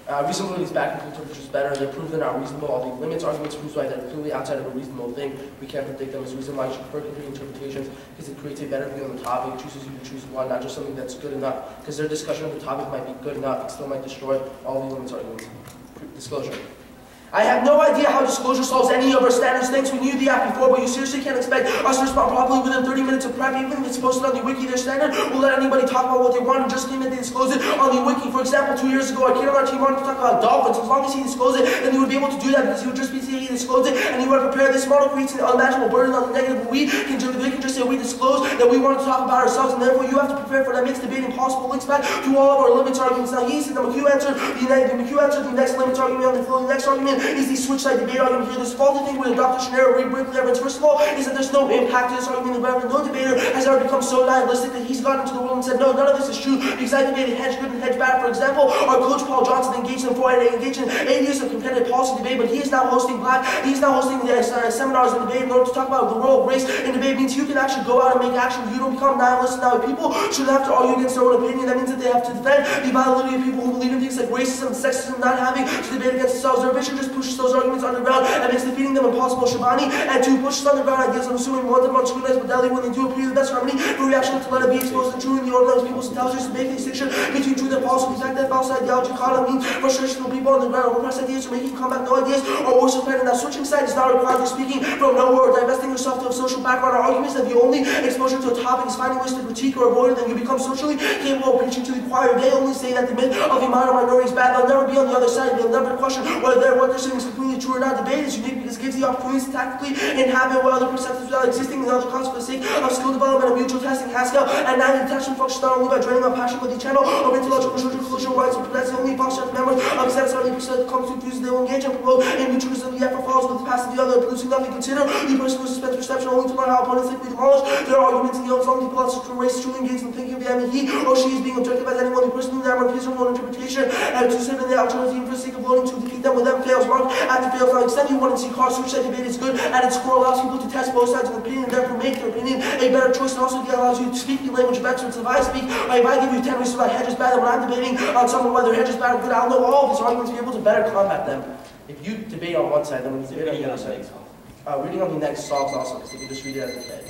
C: Reasonability is back and interpreters is better. They're proved they're not reasonable. All the limits arguments proves why they're clearly outside of a reasonable thing. We can't predict them as reason why you should prefer complete interpretations because it creates a better view on the topic. It chooses you to choose one, not just something that's good enough. Because their discussion of the topic might be good enough, it still might destroy all the limits arguments. Disclosure. I have no idea how disclosure solves any of our standards. Thanks, we knew the app before, but you seriously can't expect us to respond properly within 30 minutes of prep, even if it's posted on the wiki. Their standard will let anybody talk about what they want and just claim that they disclose it on the wiki. For example, 2 years ago, a kid on our team wanted to talk about dolphins. As long as he disclosed it, then he would be able to do that because he would just be saying he disclosed it, and he would prepare. This model creates an unimaginable burden on the negative. We can just say we disclose that we want to talk about ourselves, and therefore you have to prepare for that. Makes debate impossible. Links back to all of our limits arguments. Now he said the McHugh answered the next limits argument on the flow. The next argument is the switch side debate argument here. This faulty thing with Dr. Schneider, Reed Brinkley evidence, first of all, is that there's no impact to this argument. No debater has ever become so nihilistic that he's gone into the world and said, no, none of this is true, because I debated hedge good and hedge bad. For example, our coach Paul Johnson engaged in 8 years of competitive policy debate, but he is now hosting the seminars and debate in order to talk about the role of race in debate. Means you can actually go out and make action. You don't become nihilistic. Now, people shouldn't have to argue against their own opinion. That means that they have to defend the validity of people who believe in things like racism and sexism, not having to debate against themselves. Their vision just pushes those arguments underground and makes defeating them impossible. Shabani and 2 pushes underground ideas. I'm assuming one of them on scrutinize modality when they do appear the best harmony for reaction to let it be exposed and true in the organized people's intelligence to make a distinction between truth and falsehood. The fact that false ideology caught means frustration from people on the ground. Overpressed ideas are making comeback. No ideas or worse of and that switching side is not required for speaking from nowhere or divesting yourself to a social background. Our arguments that the only exposure to a topic is finding ways to critique or avoid it, then you become socially capable of preaching to the choir. They only say that the myth of the minor minority is bad. They'll never be on the other side. They'll never question whether what they're saying is completely true or not. Debate is unique because it gives the opportunities to tactically inhabit what other perceptions without existing in other causes for the sake of skill development and mutual testing. Haskell and 9 detachment functions not only by draining our passion but the channel of intellectual collision rights and that's the only posture of members of satisfying percent comes to views they will engage and promote a mutualism. The effort follows with the past of the other, producing nothing. Consider the person who suspends perception only to learn how opponents think we demolish their arguments and the only people on such a race truly engaged in thinking of the enemy. He or she is being objective as anyone. The person who never his or her own interpretation and to send in the alternative for the sake of voting to defeat them with them fails. Mark after fails. Now extend you want to see cars switch that debate is good and its score allows people to test both sides of the opinion and therefore make their opinion a better choice, and also allows you to speak the language of experts. If I speak, if I give you 10 reasons why hedge is bad, and when I'm debating on someone whether hedge is bad or good, I'll know all of his arguments and be able to better combat them. If you debate on one side, then when you debate on the other side. Reading on the next solves also, because you can just read it as a head.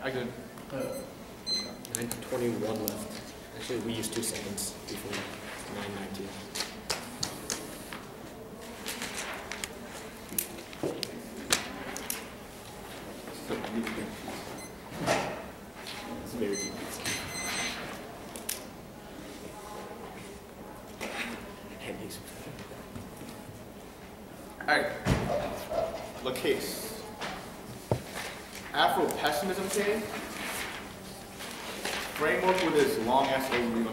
A: I could.
E: 9:21 left. Actually, we used 2 seconds before 9:19. It's very deep.
A: Alright. The case. Afropessimism case. Framework with this long ass overview.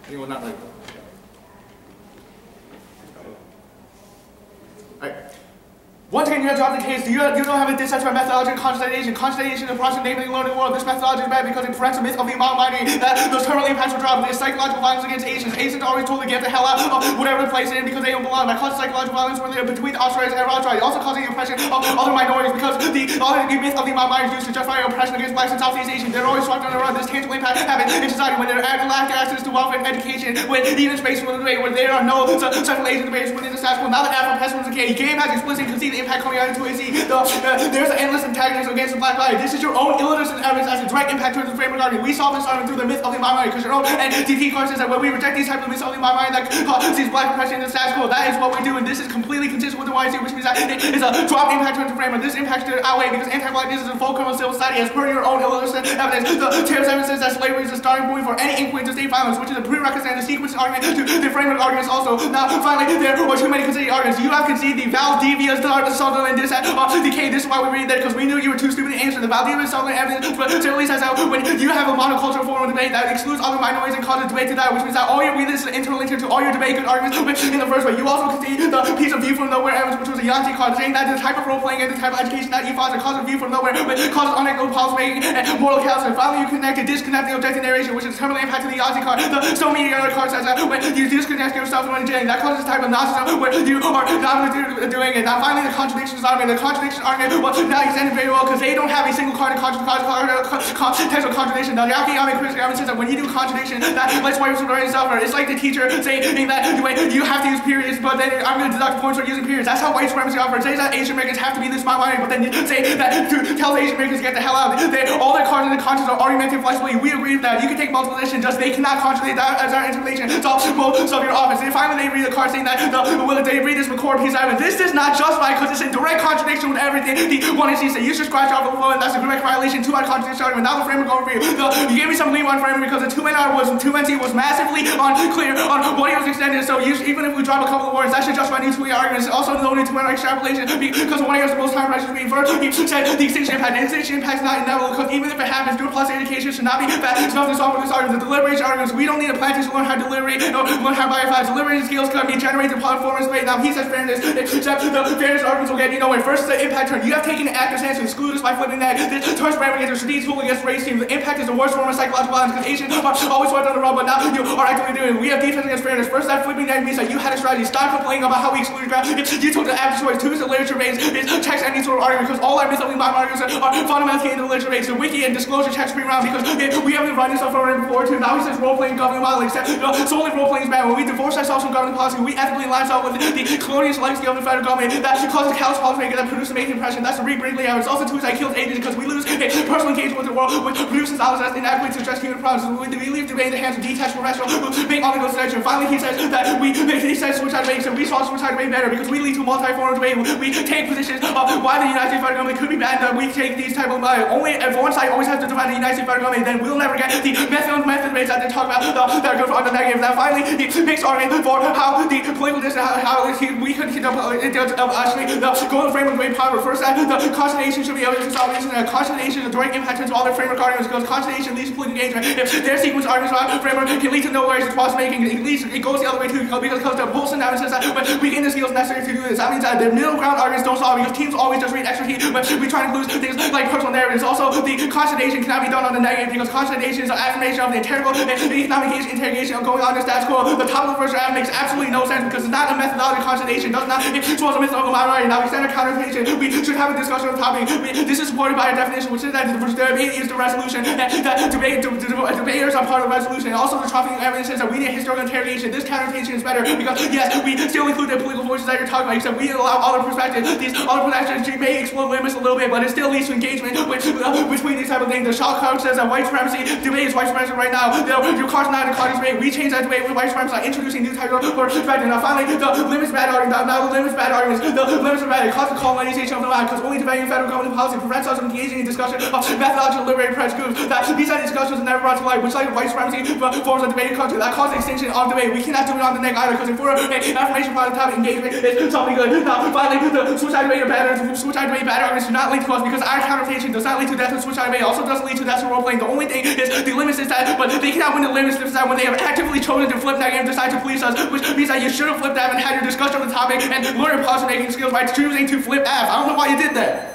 A: Anyone not ready? Alright. Once again, you have to drop the case. You don't have a dissatisfied methodology of conscientization. Conscientization is a process of enabling learning world. This methodology is bad because it prevents the myth of the minority that those terminally impacts will drop. There's psychological violence against Asians. Asians are always told to get the hell out of whatever place they're in because they don't belong. That causes psychological violence when they're between Australians and Australians. It also causes the oppression of other minorities because the myth of the minorities used to justify oppression against blacks and Southeast Asians. They're always swept under the rug. This tangible impact happens in society when they're lack access to welfare and education, when even space for the debate, when there are no successful Asian debates within the status quo. Now that Afropessimism is a game has explicitly conceded impact coming out into a Z. There's an endless antagonism against the black body. This is your own illiteracy evidence as a direct impact towards the framework argument. We solve this argument through the myth of the mind because your own NDT card says that when we reject these types of myths of the mind that causes black oppression in the status quo, that is what we do, and this is completely consistent with the YC, which means that it is a drop impact towards the framework. This impact should outweigh because anti-blackness is a full criminal civil society as per your own illiteracy evidence. The Taylor's evidence says that slavery is the starting point for any inquiry into state violence, which is a prerequisite and a sequence argument to the framework arguments also. Now, finally, there are too many conceded arguments. You have conceded the Valdivia's, the Sutherland, this, decay. This is why we read that, because we knew you were too stupid to answer. The Valdivia's, Sutherland evidence, but simply says that when you have a monocultural form of debate that excludes other minorities and causes debate to die, which means that all your weakness is interlinked to all your debate good arguments in the first way. You also conceded the piece of view from nowhere evidence, which was a Yanti card, saying that the type of role-playing and the type of education that you foster causes view from nowhere, which causes unequitable policy-making and moral chaos. And finally, you disconnect the objective narration, which is determinantly impact to the Yanti card. The so many other cards says that when you disconnect yourself from understanding, that causes this type of nonsense where you are not doing it. Now, finally, the contradictions argument. The contradiction argument was not extended very well because they don't have a single card of textual contradiction. Now, the Yaki critical argument says that when you do contradiction, that lets white supremacy suffer. It's like the teacher saying that you have to use periods, but then I'm going to deduct points for using periods. That's how white supremacy offers. It says that Asian Americans have to be this mind-minded, but then you say that to tell Asian Americans to get the hell out. All their cards in the conscience are argumentative flexibility. We agree with that. You can take multiple positions, just they cannot contradict that as our interpretation. It's all most of your office. And finally, they read the card saying that they read this McCord piece of evidence. This does not justify because it's in direct contradiction with everything the one is say you should scratch off the flow, and that's a direct violation. 2 out contradiction argument. Now the framework overview. You gave me some leeway on framework because the 2NR was 2NT was massively unclear on what he was extended. So even if we drop a couple of words, that should justify new 2 arguments. Also, no new 2NR extrapolation because 1 year is the most time pressure being inferred. He said the extinction impact. The extinction impact is not inevitable because even if it happens, due plus education should not be fast enough to solve this argument. The deliberation arguments. We don't need a practice to learn how to deliberate. Learn how to biofy. Deliberation skills can be generated upon performance rate. Now he says fairness. Except the fairness arguments will get when first the impact turn. You have taken an active stance to exclude us by flipping that. This turns framework against a strategic tool against race teams. The impact is the worst form of psychological violence because Asians are always swept on the run, but now you are actively doing it. We have defense against fairness. First, that flipping that means that you had a strategy. Stop complaining about how we exclude ground. You took the active choice. 2 is the literature base. It checks any sort of argument because all our mythically mind arguments are fundamentally in the literature base. The wiki and disclosure checks pre-round because we haven't run this stuff already before too. Now he says role-playing governing modeling. Solely role-playing is bad. When we divorce ourselves from governing policy, we ethically line up with the colonial legacy of the federal government. That causes callous policymaking that produces making impression. That's the re-Brinkley evidence. Also, 2 is that kills agents because we lose personal engagement with the world, which produces knowledge that's inadequate to address human problems. We leave debate in the hands of detached professionals who make all the good selection. Finally, he says that he says suicide debate, so we solve suicide debate better because we lead to multi-form debate. We take positions of why the United States federal government could be bad, and we take these type of only if one side always has to define the United States federal government, then we'll never get the method debates that they talk about that are good for the negative. Now, finally, he makes argument for how the political distance, how we could actually go in the framework debate power. First, that the Conscientization should be able to solve this, and Conscientization is a direct impact into all their framework arguments because Conscientization leads to political engagement. If their sequence arguments about framework can lead to no ways of policy making, it goes the other way too because the Bolson evidence says that we gain the skills necessary to do this. That means that the middle ground arguments don't solve because teams always just read extra heat when we try to lose things like personal narratives. Also, the Conscientization cannot be done on the negative because Conscientization is an affirmation of the integral economic interrogation of going on in status quo. The top of the first draft makes absolutely no sense because it's not a methodology. Conscientization does not expose a mythological minority. Now we stand a counterposition. We should have a discussion on the topic. This is supported by a definition which is that the debate is the resolution. That debaters are part of the resolution. And also the trafficking evidence says that we need historical interrogation. This counterposition is better because yes, we still include the political voices that you're talking about, except we allow other perspectives. These other perspectives may explode limits a little bit, but it still leads to engagement between these type of things. The Shaw Code says that white supremacy debate is white supremacy right now. Your car's not in the car's debate. We change that debate with white supremacy by introducing new types of perspective. Now finally, the limits bad argument. Now the limits bad arguments. The limits are bad. It causes colonization of the land because only debating federal government policy prevents us from engaging in discussion of methodological liberated press groups. That these type of discussions are never brought to light, which like white supremacy forms of debating culture. That causes extinction of debate. We cannot do it on the neck either because if we're affirmation part of the topic, engagement is something good. Now finally, the suicide debate bad arguments do not lead to us because our counterposition does not lead to death of suicide debate. Also doesn't lead to death of role playing. The only thing is the limits is that, but they cannot win the limits is that when they have actively chosen to flip that game and decide to police us, which means that you should have flipped that and had your discussion on the topic and learned policy making skills by choosing to flip Aff. I don't know why you did that.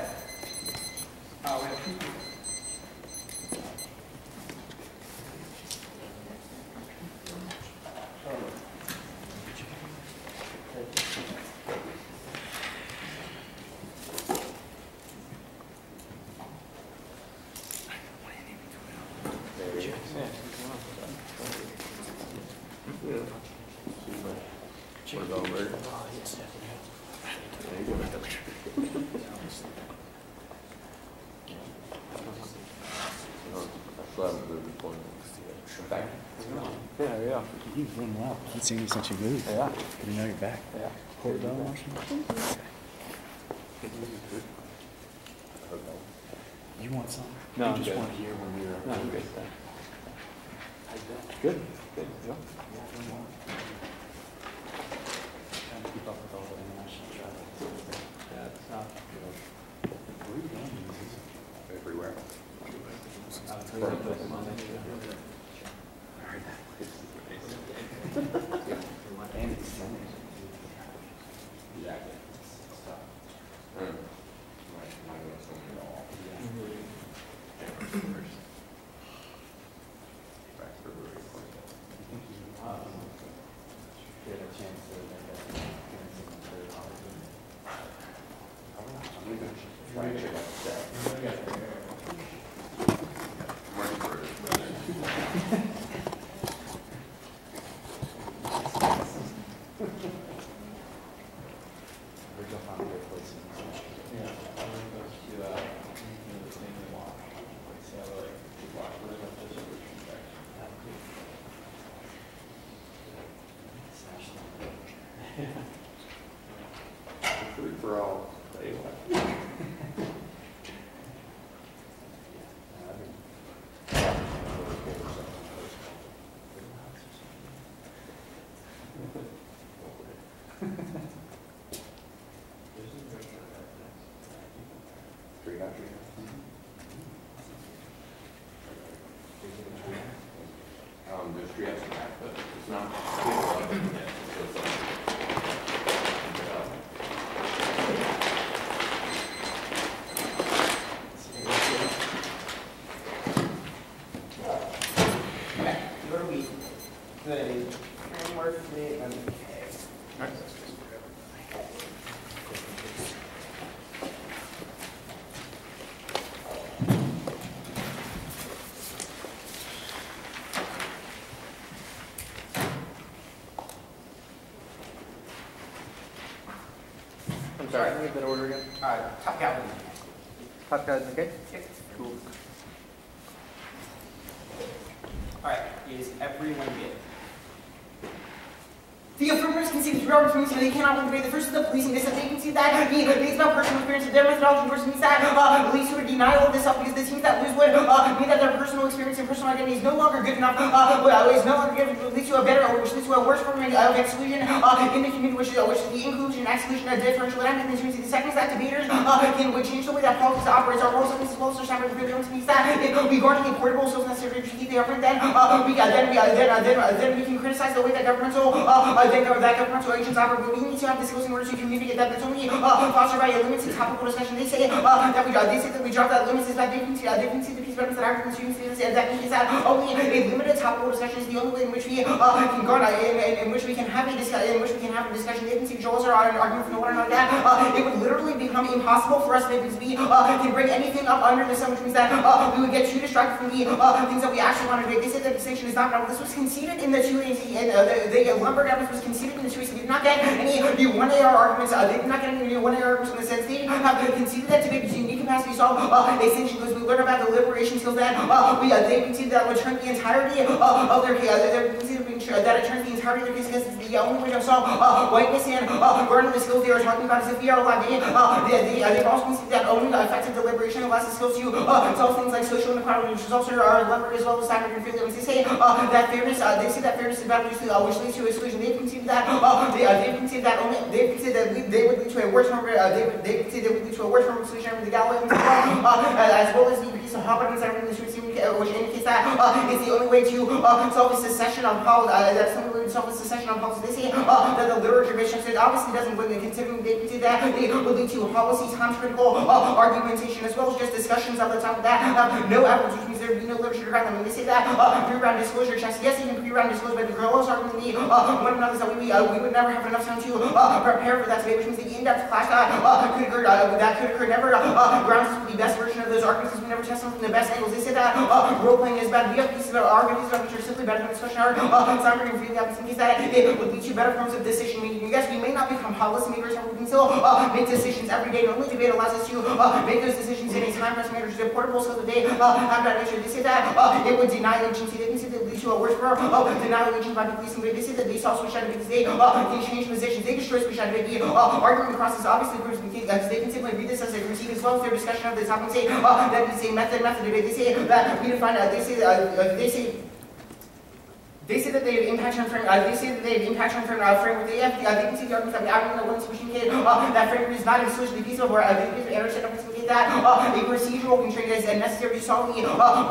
G: You've run well. I haven't seen you since you moved. Yeah. Good to know you're back. Yeah. Port Bell, Washington. You want some?
H: No,
G: you just want to hear when we were.
H: No, I'm good. Good. Good. Yeah.
G: Trying to keep up with all the international travel.
H: Yeah, it's not.
G: Where are you going?
I: Everywhere.
G: And it's funny.
I: Exactly.
G: Get a chance to
I: Free for all. Tell you what. There's tree house in that, but it's not. So it's like,
B: Okay, what are we? The framework statement.
H: I'm sorry, can we get that order again?
B: Top gallery.
H: Top guys, okay?
B: Yep.
H: Cool.
B: Alright, is everyone good? The affirmers can see the three arguments that they cannot win debate. The first is the policing. They said they can see that the debates about personal experience, their methodology versus means that leads to a denial of this because the teams that lose would mean that their personal experience and personal identity is no longer good enough, is no longer good, leads to a better, or which leads to a worse form of exclusion in the community, which is the inclusion and exclusion of differential dynamic in the community. The second is that debaters can change the way that politics operates. Our roles in this closer separate from the means that we guarding a portable so necessary to keep the government. Then we can criticize the way that governmental that governmental agents operate, but we need to have the skills in order to communicate that. That's only fostered by a limited topical discussion. They say that we drop that limits is that they can see the piece of evidence that African students and that means that only a limited topical discussion is the only way in which we can guard in which we can have a discussion. They can see Joel's argument from one another that it would literally become impossible for us because we can bring anything up under the sun, which means that we would get too distracted from the things that we actually want to do. They say that distinction is not valid. This was conceded in the two the Lumberg evidence was conceded in the choice. They did not get any one AR arguments. They did not get any one AR arguments in the sense they have conceded that debate is unique capacity to solve extinction because we learn about the liberation skills that they conceded that would turn the entirety of their case. That it turns the entirety of their case because it's the only way to solve whiteness and learning the skills they are talking about is if we are alive. They've also conceded that only effective deliberation allows the skills to solve things like social inequality, which is also Lumberg as well as Simon and Phillips. They say that fairness. They say that fairness is about which leads to exclusion. They've conceded that they've conceded that they would lead to a worse form. They conceded they would lead to a worse form of exclusion from the Galileans as well as the piece of Hopper and Simon, which indicates that it's the only way to solve a secession on policy. That's the only way to solve a secession on policy. They say that the literature based says obviously doesn't win. Considering they concede that it would lead to policy time critical argumentation as well as just discussions of the topic that have no evidence, which means there would be no literature to ground them. And they say that pre-round disclosure checks. Yes, even pre-round disclosure, but the girls argument one another is that we would never have enough time to prepare for that debate, which means the in-depth class that could occur never grounds the best version of those arguments because we never test from the best angles. They say that role-playing is bad. We have pieces about arguments about which are simply better than discussion. Some are really opportunities that it would lead to better forms of decision making. Yes, we may not become policymakers, however, we can still make decisions every day. Normally, debate allows us to make those decisions in a time-pressed manner. The portable skills that they have that nature. They say that it would deny agency. They can say that it leads to a worse form of denial of agency by policing. They say that they saw switch activities. They can change positions. They destroy switch activity. Argument process obviously proves because they can simply read this as a critique as well as their discussion of the topic. Say that is a method debate. They say that we define. They say that they have impact on framework. They say that they have impact on framework. They can see the arguments that we have in the one solution kit. That framework is not exclusively feasible. Where they understand that a procedural constraint is necessary to solve the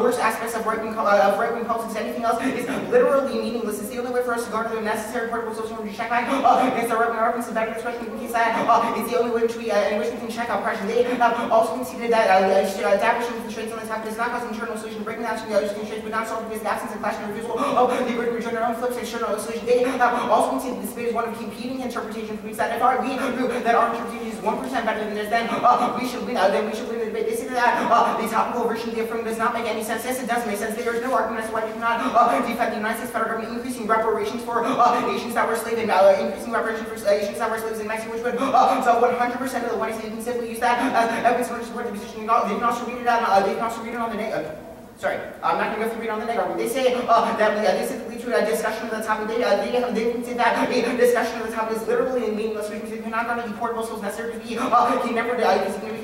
B: worst aspects of right-wing politics. Anything else is literally meaningless. It's the only way for us to garner the necessary portable social to check back against the right-wing arguments. The back of this question in case that is the only way in which we can check out pressure. They have also conceded that establishing constraints on the topic does not cause internal solution. Breaking down the other constraints would not solve because the absence of clash and refusal of the return our own flips external solution. They have also conceded this debate is one of competing interpretation proves that if we agree that our interpretation is 1% better than theirs, then we should win. Then we should win the debate. They say that the topical version of the affirmative does not make any sense. Yes, it does make sense. There is no argument as to why we cannot defend the United States federal government increasing reparations for nations that were slaves and increasing reparations for nations that were slaves in Mexico, which would so 100% of the ones you can simply use that as evidence to support the position. They can also read it on. They can also read it on the negative. Sorry, I'm not going to go through it on the negative. They say that they say lead to a discussion of the topic. They can say that a discussion of the topic is literally meaningless because it cannot garner the portable skills necessary to be. Can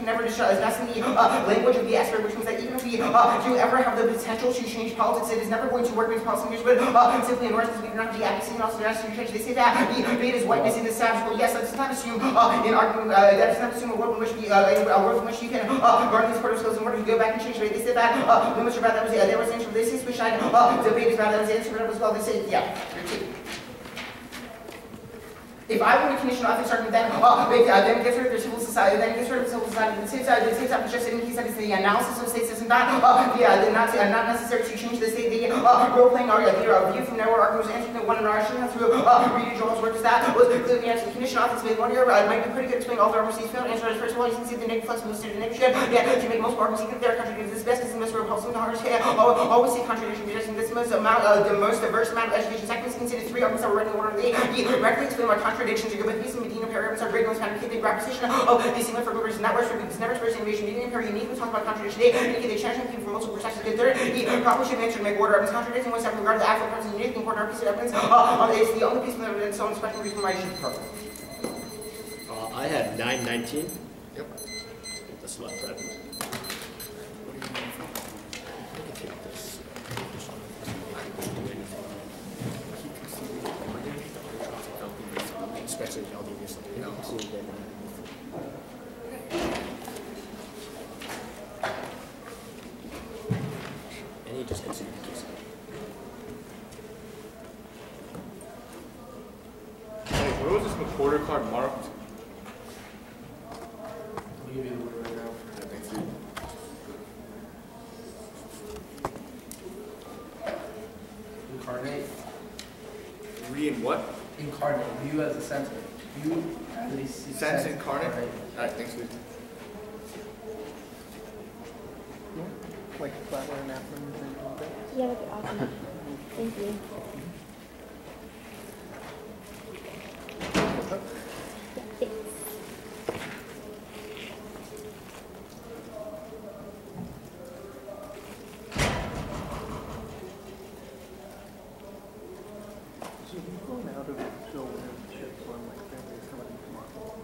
B: never discuss the language of the expert, which means that even if we do ever have the potential to change politics, it is never going to work with policymakers. But simply in order to speak, not the advocacy and also the necessary change. They say that the debate is whiteness in the status quo. Yes, that does not assume an argument. That does not assume a world in which you can garner these portable skills in order to go back and change the debate. They say that about that was there was an answer. They say switch debate is about that was the answer as well. They say if I were to conditional ethics argument, then it gets rid of the civil society. Then it gets rid of the civil society. The state side is just in case that it's the analysis of the state system. Not necessary to change the state. The role-playing argument, the view from nowhere argument was answering the one in our shouldn't have to read Joel's work. That was clearly the answer. The conditional ethics made one year, but it might be pretty good to explain all the arguments he's found. Answer is first of all, you can see the negative flexible state of the negative. To make most arguments, you can their contradiction is best because the most repulsive, the hardest. Always see contradiction because this the most diverse amount of education. Second, consider three arguments that were written in order. They directly explain why contradictions are good with these and Medina paragraphs are great. Most the preposition of the single for groupers and networks for this never express innovation. Medina pair uniquely talk about contradiction. They indicate they change people from multiple perspectives. The third, he probably should answer to make order of his contradicting one step in regard to the actual presence and unique important piece of evidence. It's the only piece of evidence so special reason why I should program.
E: I had 919. Yep. That's left, right?
A: Especially if y'all do something else.
E: And he just considered the case.
A: Wait, where was this reporter card marked?
C: I'll give you the word right now.
A: Yeah, thanks, dude.
C: Incarnate.
A: Re-in what?
C: Incarnate. You as a sense. You as a
A: Sense incarnate? Alright, thanks, dude.
H: Like flatline napkins and things.
J: Yeah, that'd be awesome. Thank you. Yeah, thanks.
H: So you going out of show chips on like families coming in tomorrow?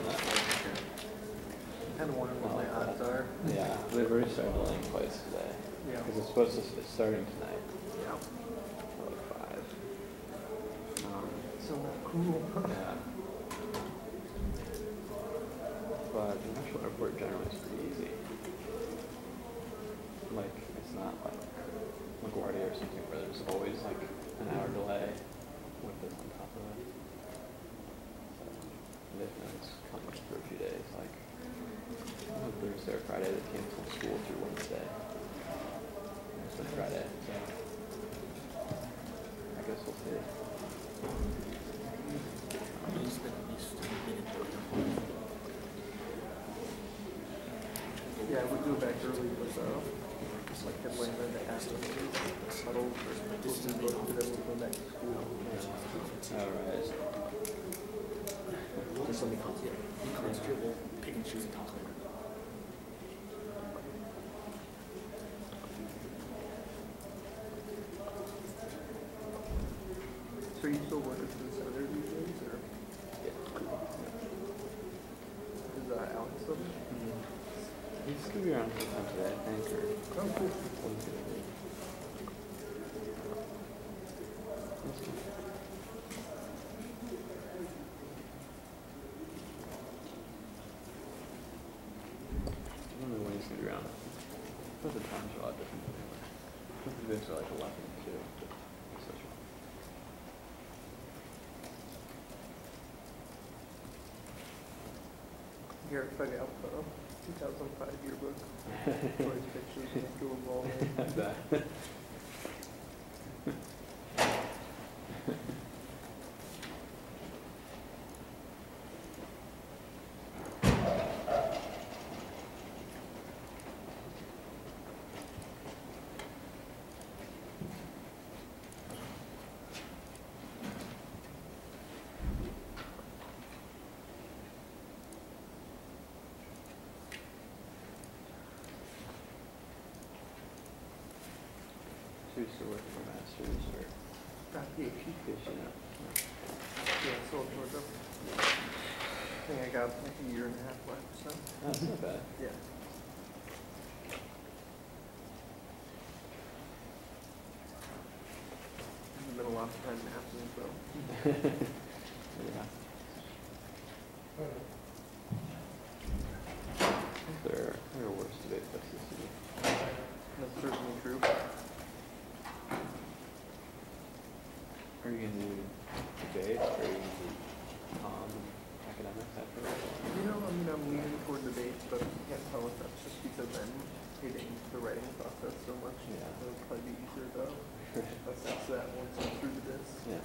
F: Not sure.
H: Kind of wondering what my odds are.
F: Yeah, they've already started delaying twice today.
H: Yeah.
F: Because it's supposed to, it's starting tonight.
H: Yeah.
F: Like 5.
H: So not cool.
F: Yeah. But the National Airport generally is pretty easy. Like, it's not like LaGuardia or something where there's always like an hour delay with this on top of it. So, they've been coming for a few days. Like, Thursday or Friday, they canceled school through Wednesday. It's been Friday, so I guess we'll see.
H: Yeah, I would go back early, but just like Atlanta, they asked us to settle for this new book, but then we'll go back to school.
F: Alright.
E: Just let me concentrate. We'll pick and choose and talk later.
H: So are you still working for the senator these days, or? Is Alex still there?
F: He's going to be around sometime today, I think, or...
H: Oh, cool.
F: Wednesday. I don't know when he's going to be around. But the times are a lot different. The events are like 11 too.
H: Here, check out the 2005 yearbook. Toys pictures of school ball.
F: I bet. So you're still working for masters or
H: PhD.
F: PhD now?
H: Yeah, still in Georgia. I think I got like a year and a half left, so.
F: That's not bad.
H: Yeah. There's been a lot of time in Athens, though.
F: Yeah. There are worse debate places to be.
H: That's certainly true.
F: Are you going to do debates or are you going to do academics after that?
H: You know, I mean, I'm leaning toward debates, but I can't tell if that's just because I'm hating the writing process so much.
F: Yeah.
H: It'll probably be easier to assess that once I'm through to this.
F: Yeah.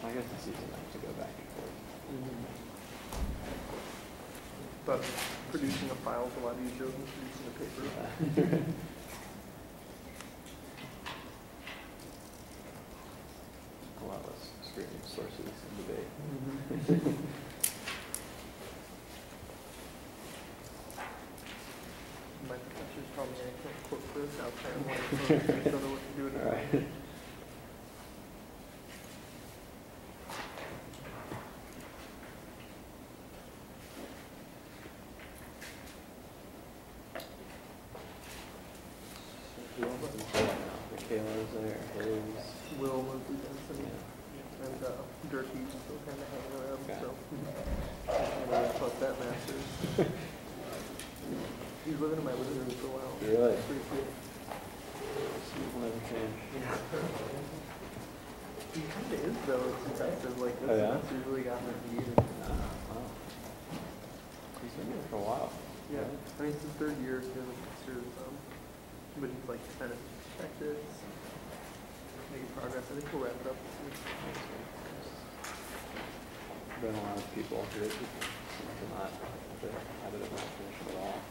F: I guess it's easy enough to go back and forth.
H: But producing a file is a lot easier than producing a paper.
F: A lot less screening sources in debate.
H: My professor's probably going to quote this outside of one of the I don't know what to do with it.
F: All right. Kayla's there, his.
H: Will was the Benson. And Durkee still kind of hanging around,
F: Okay.
H: so I don't know about that masters. He's living in my living room for a while.
F: Really?
H: It's pretty cool.
F: Will never change.
H: He kind of is, though. It's impressive. Like, this semester's really gotten him needed.
F: Wow. He's been here for a while.
H: Yeah.
F: Right?
H: I mean, it's his third year doing the masters, but he's like kind of practice, making progress. I think we'll wrap it up this week.
F: Been a lot of people who seem to not have it not finished at all.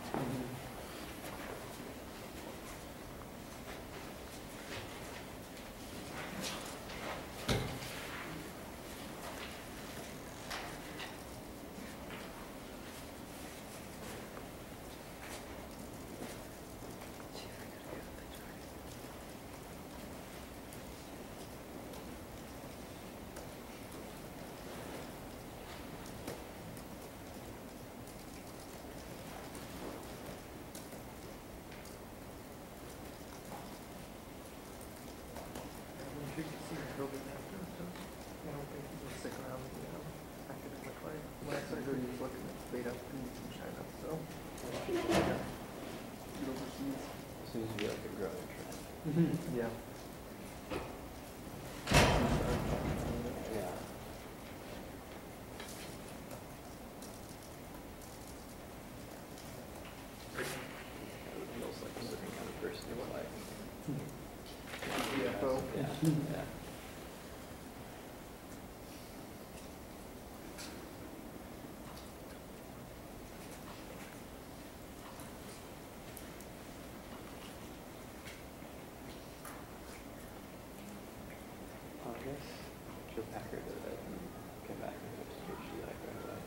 H: I don't think he's going to stick around in the academic life. Last I heard he was looking at data in China, so yeah. Get overseas.
F: Seems to be like a growing trend.
H: Yeah.
F: Yeah. It feels like a certain kind of person in life.
H: CFO.
F: Yeah. Yeah. guess. Sure Packer did it and came back and went to PhD like right away.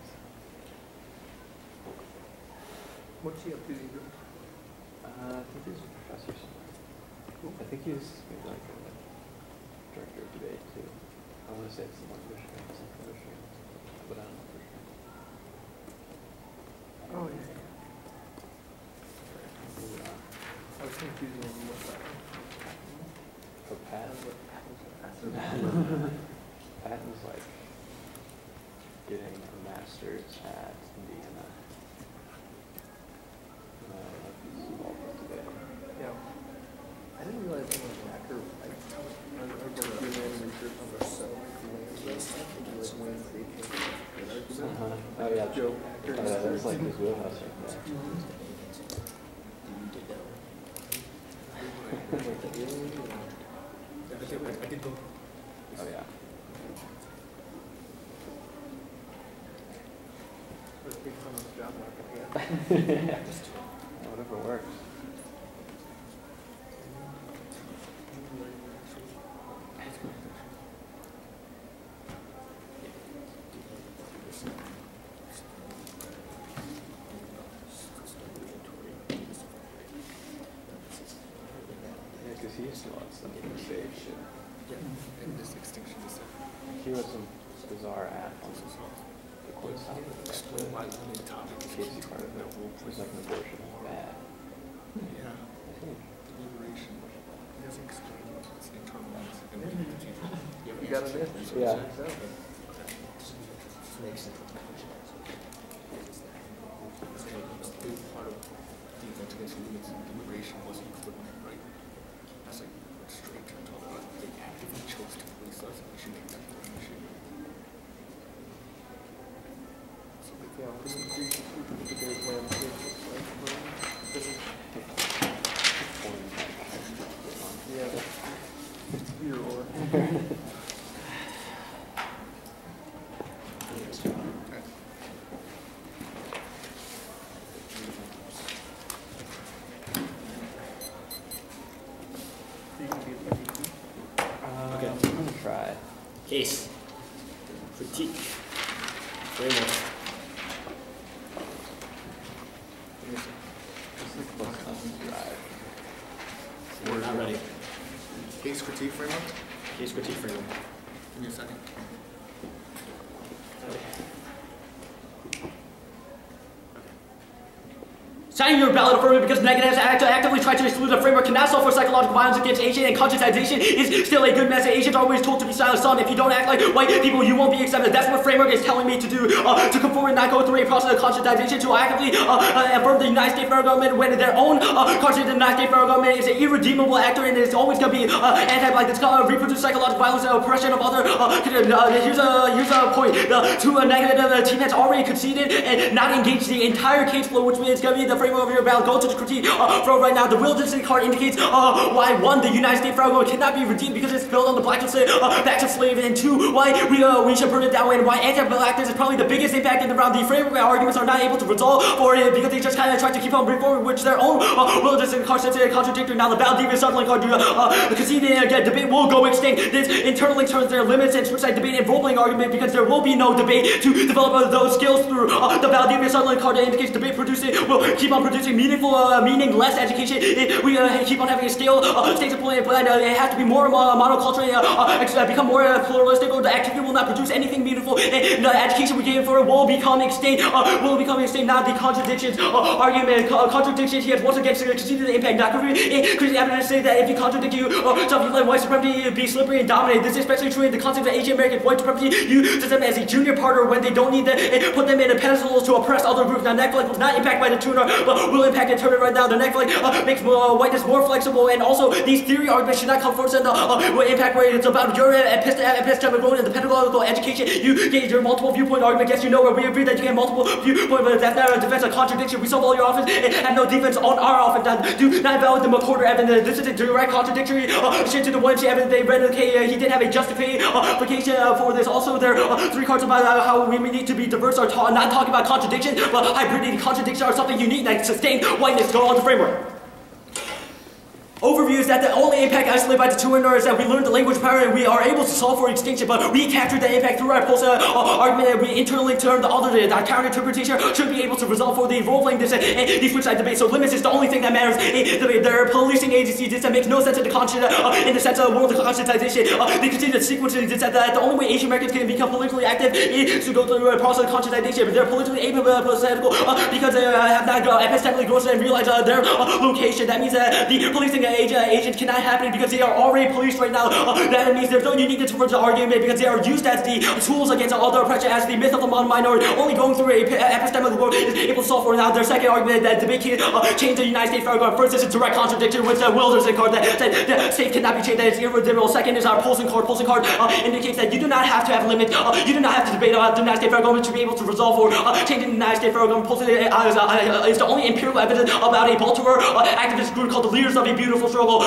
H: What's he up to?
F: I think he's a professor somewhere. Cool. I think he's maybe like a director of debate too. I want to say it's the one in Michigan, Central Michigan, but I don't know for sure.
H: Oh yeah. I was confusing him with that.
F: For Pat? Patton's like getting a master's at Indiana. He's involved with debate.
H: Yeah. I didn't realize it was Packer. I worked doing research on the cell land stuff, and like when they came to good argument.
F: Oh yeah,
H: Joe Packer.
F: That's like his wheelhouse right there.
A: I did go.
F: Oh yeah.
H: Let's take some of the job market again.
F: Whatever works. He used to want stuff on the stage.
A: Yeah, and this extinction is
F: he wrote some bizarre app on the court side.
A: explain why limited topic is
F: Casey part of it was like an abortion is bad.
A: Yeah.
F: I think.
A: Liberation. He doesn't explain what's internal.
H: You got it in.
F: Yeah.
A: Part of the investigation limits liberation wasn't equivalent, right? That's like straight to talk about they actively chose to police us and we should make that definition. So like,
H: Yeah, we can debate landscape yeah, that's either or.
E: Okay.
F: I'm gonna try.
E: Case. Critique. Framework. We're not ready.
A: case critique framework?
E: Case critique framework.
A: Give me a second.
E: Signing your ballot affirmative because negatives actively try to exclude the framework cannot solve for psychological violence against Asian, and conscientization is still a good message. Asians are always told to be silent. Son, if you don't act like white people, you won't be accepted. That's what framework is telling me to do. To conform and not go through a process of conscientization, to actively affirm the United States federal government when their own country, the United States federal government, is an irredeemable actor and is always going to be anti-black. It's going to reproduce psychological violence and oppression of other. Here's a point. To a negative, the team has already conceded and not engaged the entire case flow, which means it's going to be the framework of your ballot. Go to the critique for right now. The Wilderson card indicates why 1, the United States federal government cannot be redeemed because it's built on the black slave, and 2, why we should burn it that way, and why anti-blackness is probably the biggest impact in around the framework arguments are not able to resolve for it because they just kind of try to keep on bringing forward, which their own Wilderson card says contradictory. Now the Valdivia Sutherland card conceding again, debate will go extinct. This internally turns their limits and switch side debate and role-playing argument because there will be no debate to develop those skills through the Valdivia Sutherland card that indicates debate producing will keep on producing meaningful, meaningless education. We keep on having a scale, states of play, but it has to be more monocultural, become more pluralistic, or the activity will not produce anything meaningful. And the education we gave for it will become extinct. Now the contradictions argument, contradictions. He has once again conceded the impact. Not crazy evidence say that if you contradict something like white supremacy, be slippery and dominate. This is especially true in the concept of Asian American white supremacy. Use them as a junior partner when they don't need them, and put them in a pedestals to oppress other groups. Now Netflix was not impacted by the tuner, but will impact the turn right now. The Netflix makes whiteness more flexible, and also these theory arguments should not come first in the impact where it's about your epistemic role in the pedagogical education. You gauge your multiple viewpoint argument. Yes, you know where we agree that you get multiple viewpoint, but that's not a defense of contradiction. We solve all your offense and have no defense on our offense. Do not validate the McCorder evidence. This is a direct contradictory shit to the one evidence they read. Okay, he did have a justification for this. Also, there are 3 cards about how we need to be diverse or not talking about contradiction, but hybridity contradiction are something unique that sustain whiteness. Go on the framework. Overview is that the only impact isolated by the two is that we learn the language power and we are able to solve for extinction, but we capture the impact through our pulse argument and we internally term the other, our counter interpretation should be able to resolve for the role-playing this and the switch side debate. So limits is the only thing that matters. Their policing agency this that makes no sense in the sense of world of conscientization. They continue to sequencing this that the only way Asian Americans can become politically active is to go through a process of conscientization, but they're politically apolitical because they have not epistemically grown and realized their location. That means that the policing agents cannot happen because they are already policed right now. That means there's no uniqueness towards the argument because they are used as the tools against other oppression, as the myth of the minority. Only going through a epistemic world is able to solve for now. Their second argument that debate can change the United States federal government. First is a direct contradiction with the Wilderson card that the state cannot be changed, that it's irredeemable. Second is our Polson card. Polson card indicates that you do not have to have a limit. You do not have to debate about the United States federal government to be able to resolve or changing the United States federal government. Polson is the only empirical evidence about a Baltimore activist group called the Leaders of a Beautiful Struggle.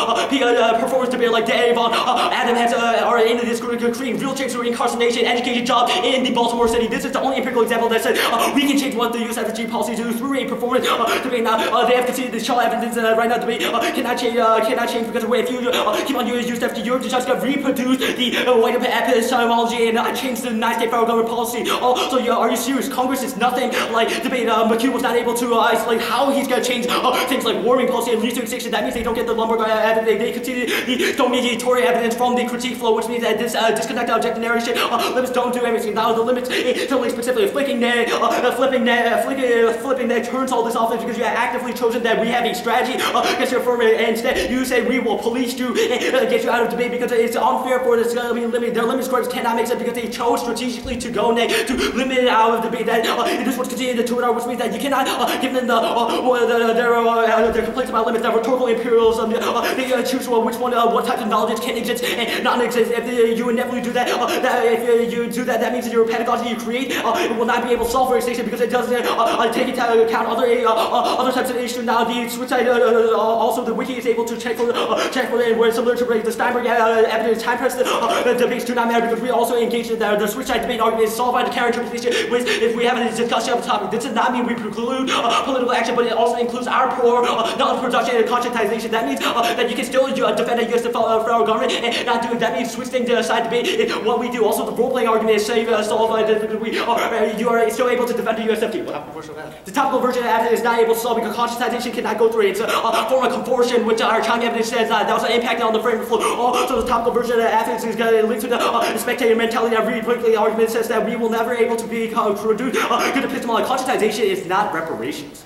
E: Performance debate like Dave Adam has are in this group creating real change through incarceration, education, job in the Baltimore city. This is the only empirical example that said we can change what the U.S. FSG policies do through a performance debate. Now they have conceded the show evidence right now debate cannot change because if you keep on using USFG, you're just going to reproduce the white epistemology and change the United States federal government policy. So are you serious? Congress is nothing like debate. McHugh was not able to isolate how he's going to change things like warming policy and research extinction. That means they don't get the Lumberg evidence. They continue the dominiatory evidence from the critique flow, which means that this disconnected objective narration limits don't do everything. Now the limits totally specifically flipping net turns all this off because you have actively chosen that we have a strategy against your firm, and instead you say we will police you and get you out of debate because it's unfair for this. Their limits groups cannot make sense because they chose strategically to go to limit it out of debate. That this was continued to 2 hours, which means that you cannot give them their complaints about limits, that rhetorical imperialism. They choose what types of knowledge can exist and not exist. If you inevitably do that, if you do that, that means that your pedagogy you create it will not be able to solve for extinction because it doesn't take into account other types of issues. Now the switch side also the wiki is able to check for it, where similar to the Steinberg evidence time press debates do not matter because we also engage in the switch side debate argument is solved by the counter interpretation. If we have a discussion of the topic, this does not mean we preclude political action, but it also includes our poor knowledge production and conscientization. That means that you can still defend the U.S. federal government and not doing that means switching the side debate. What we do also the role playing argument is solved by you are still able to defend the USFT. The topical version of that is not able to solve because conscientization cannot go through it. It's a form of conformation, which our China evidence says that was an impact on the frame of flow. So the topical version of ethics is going to link to the spectator mentality that really politically argument says that we will never able to be produced good epistemology. Conscientization is not reparations.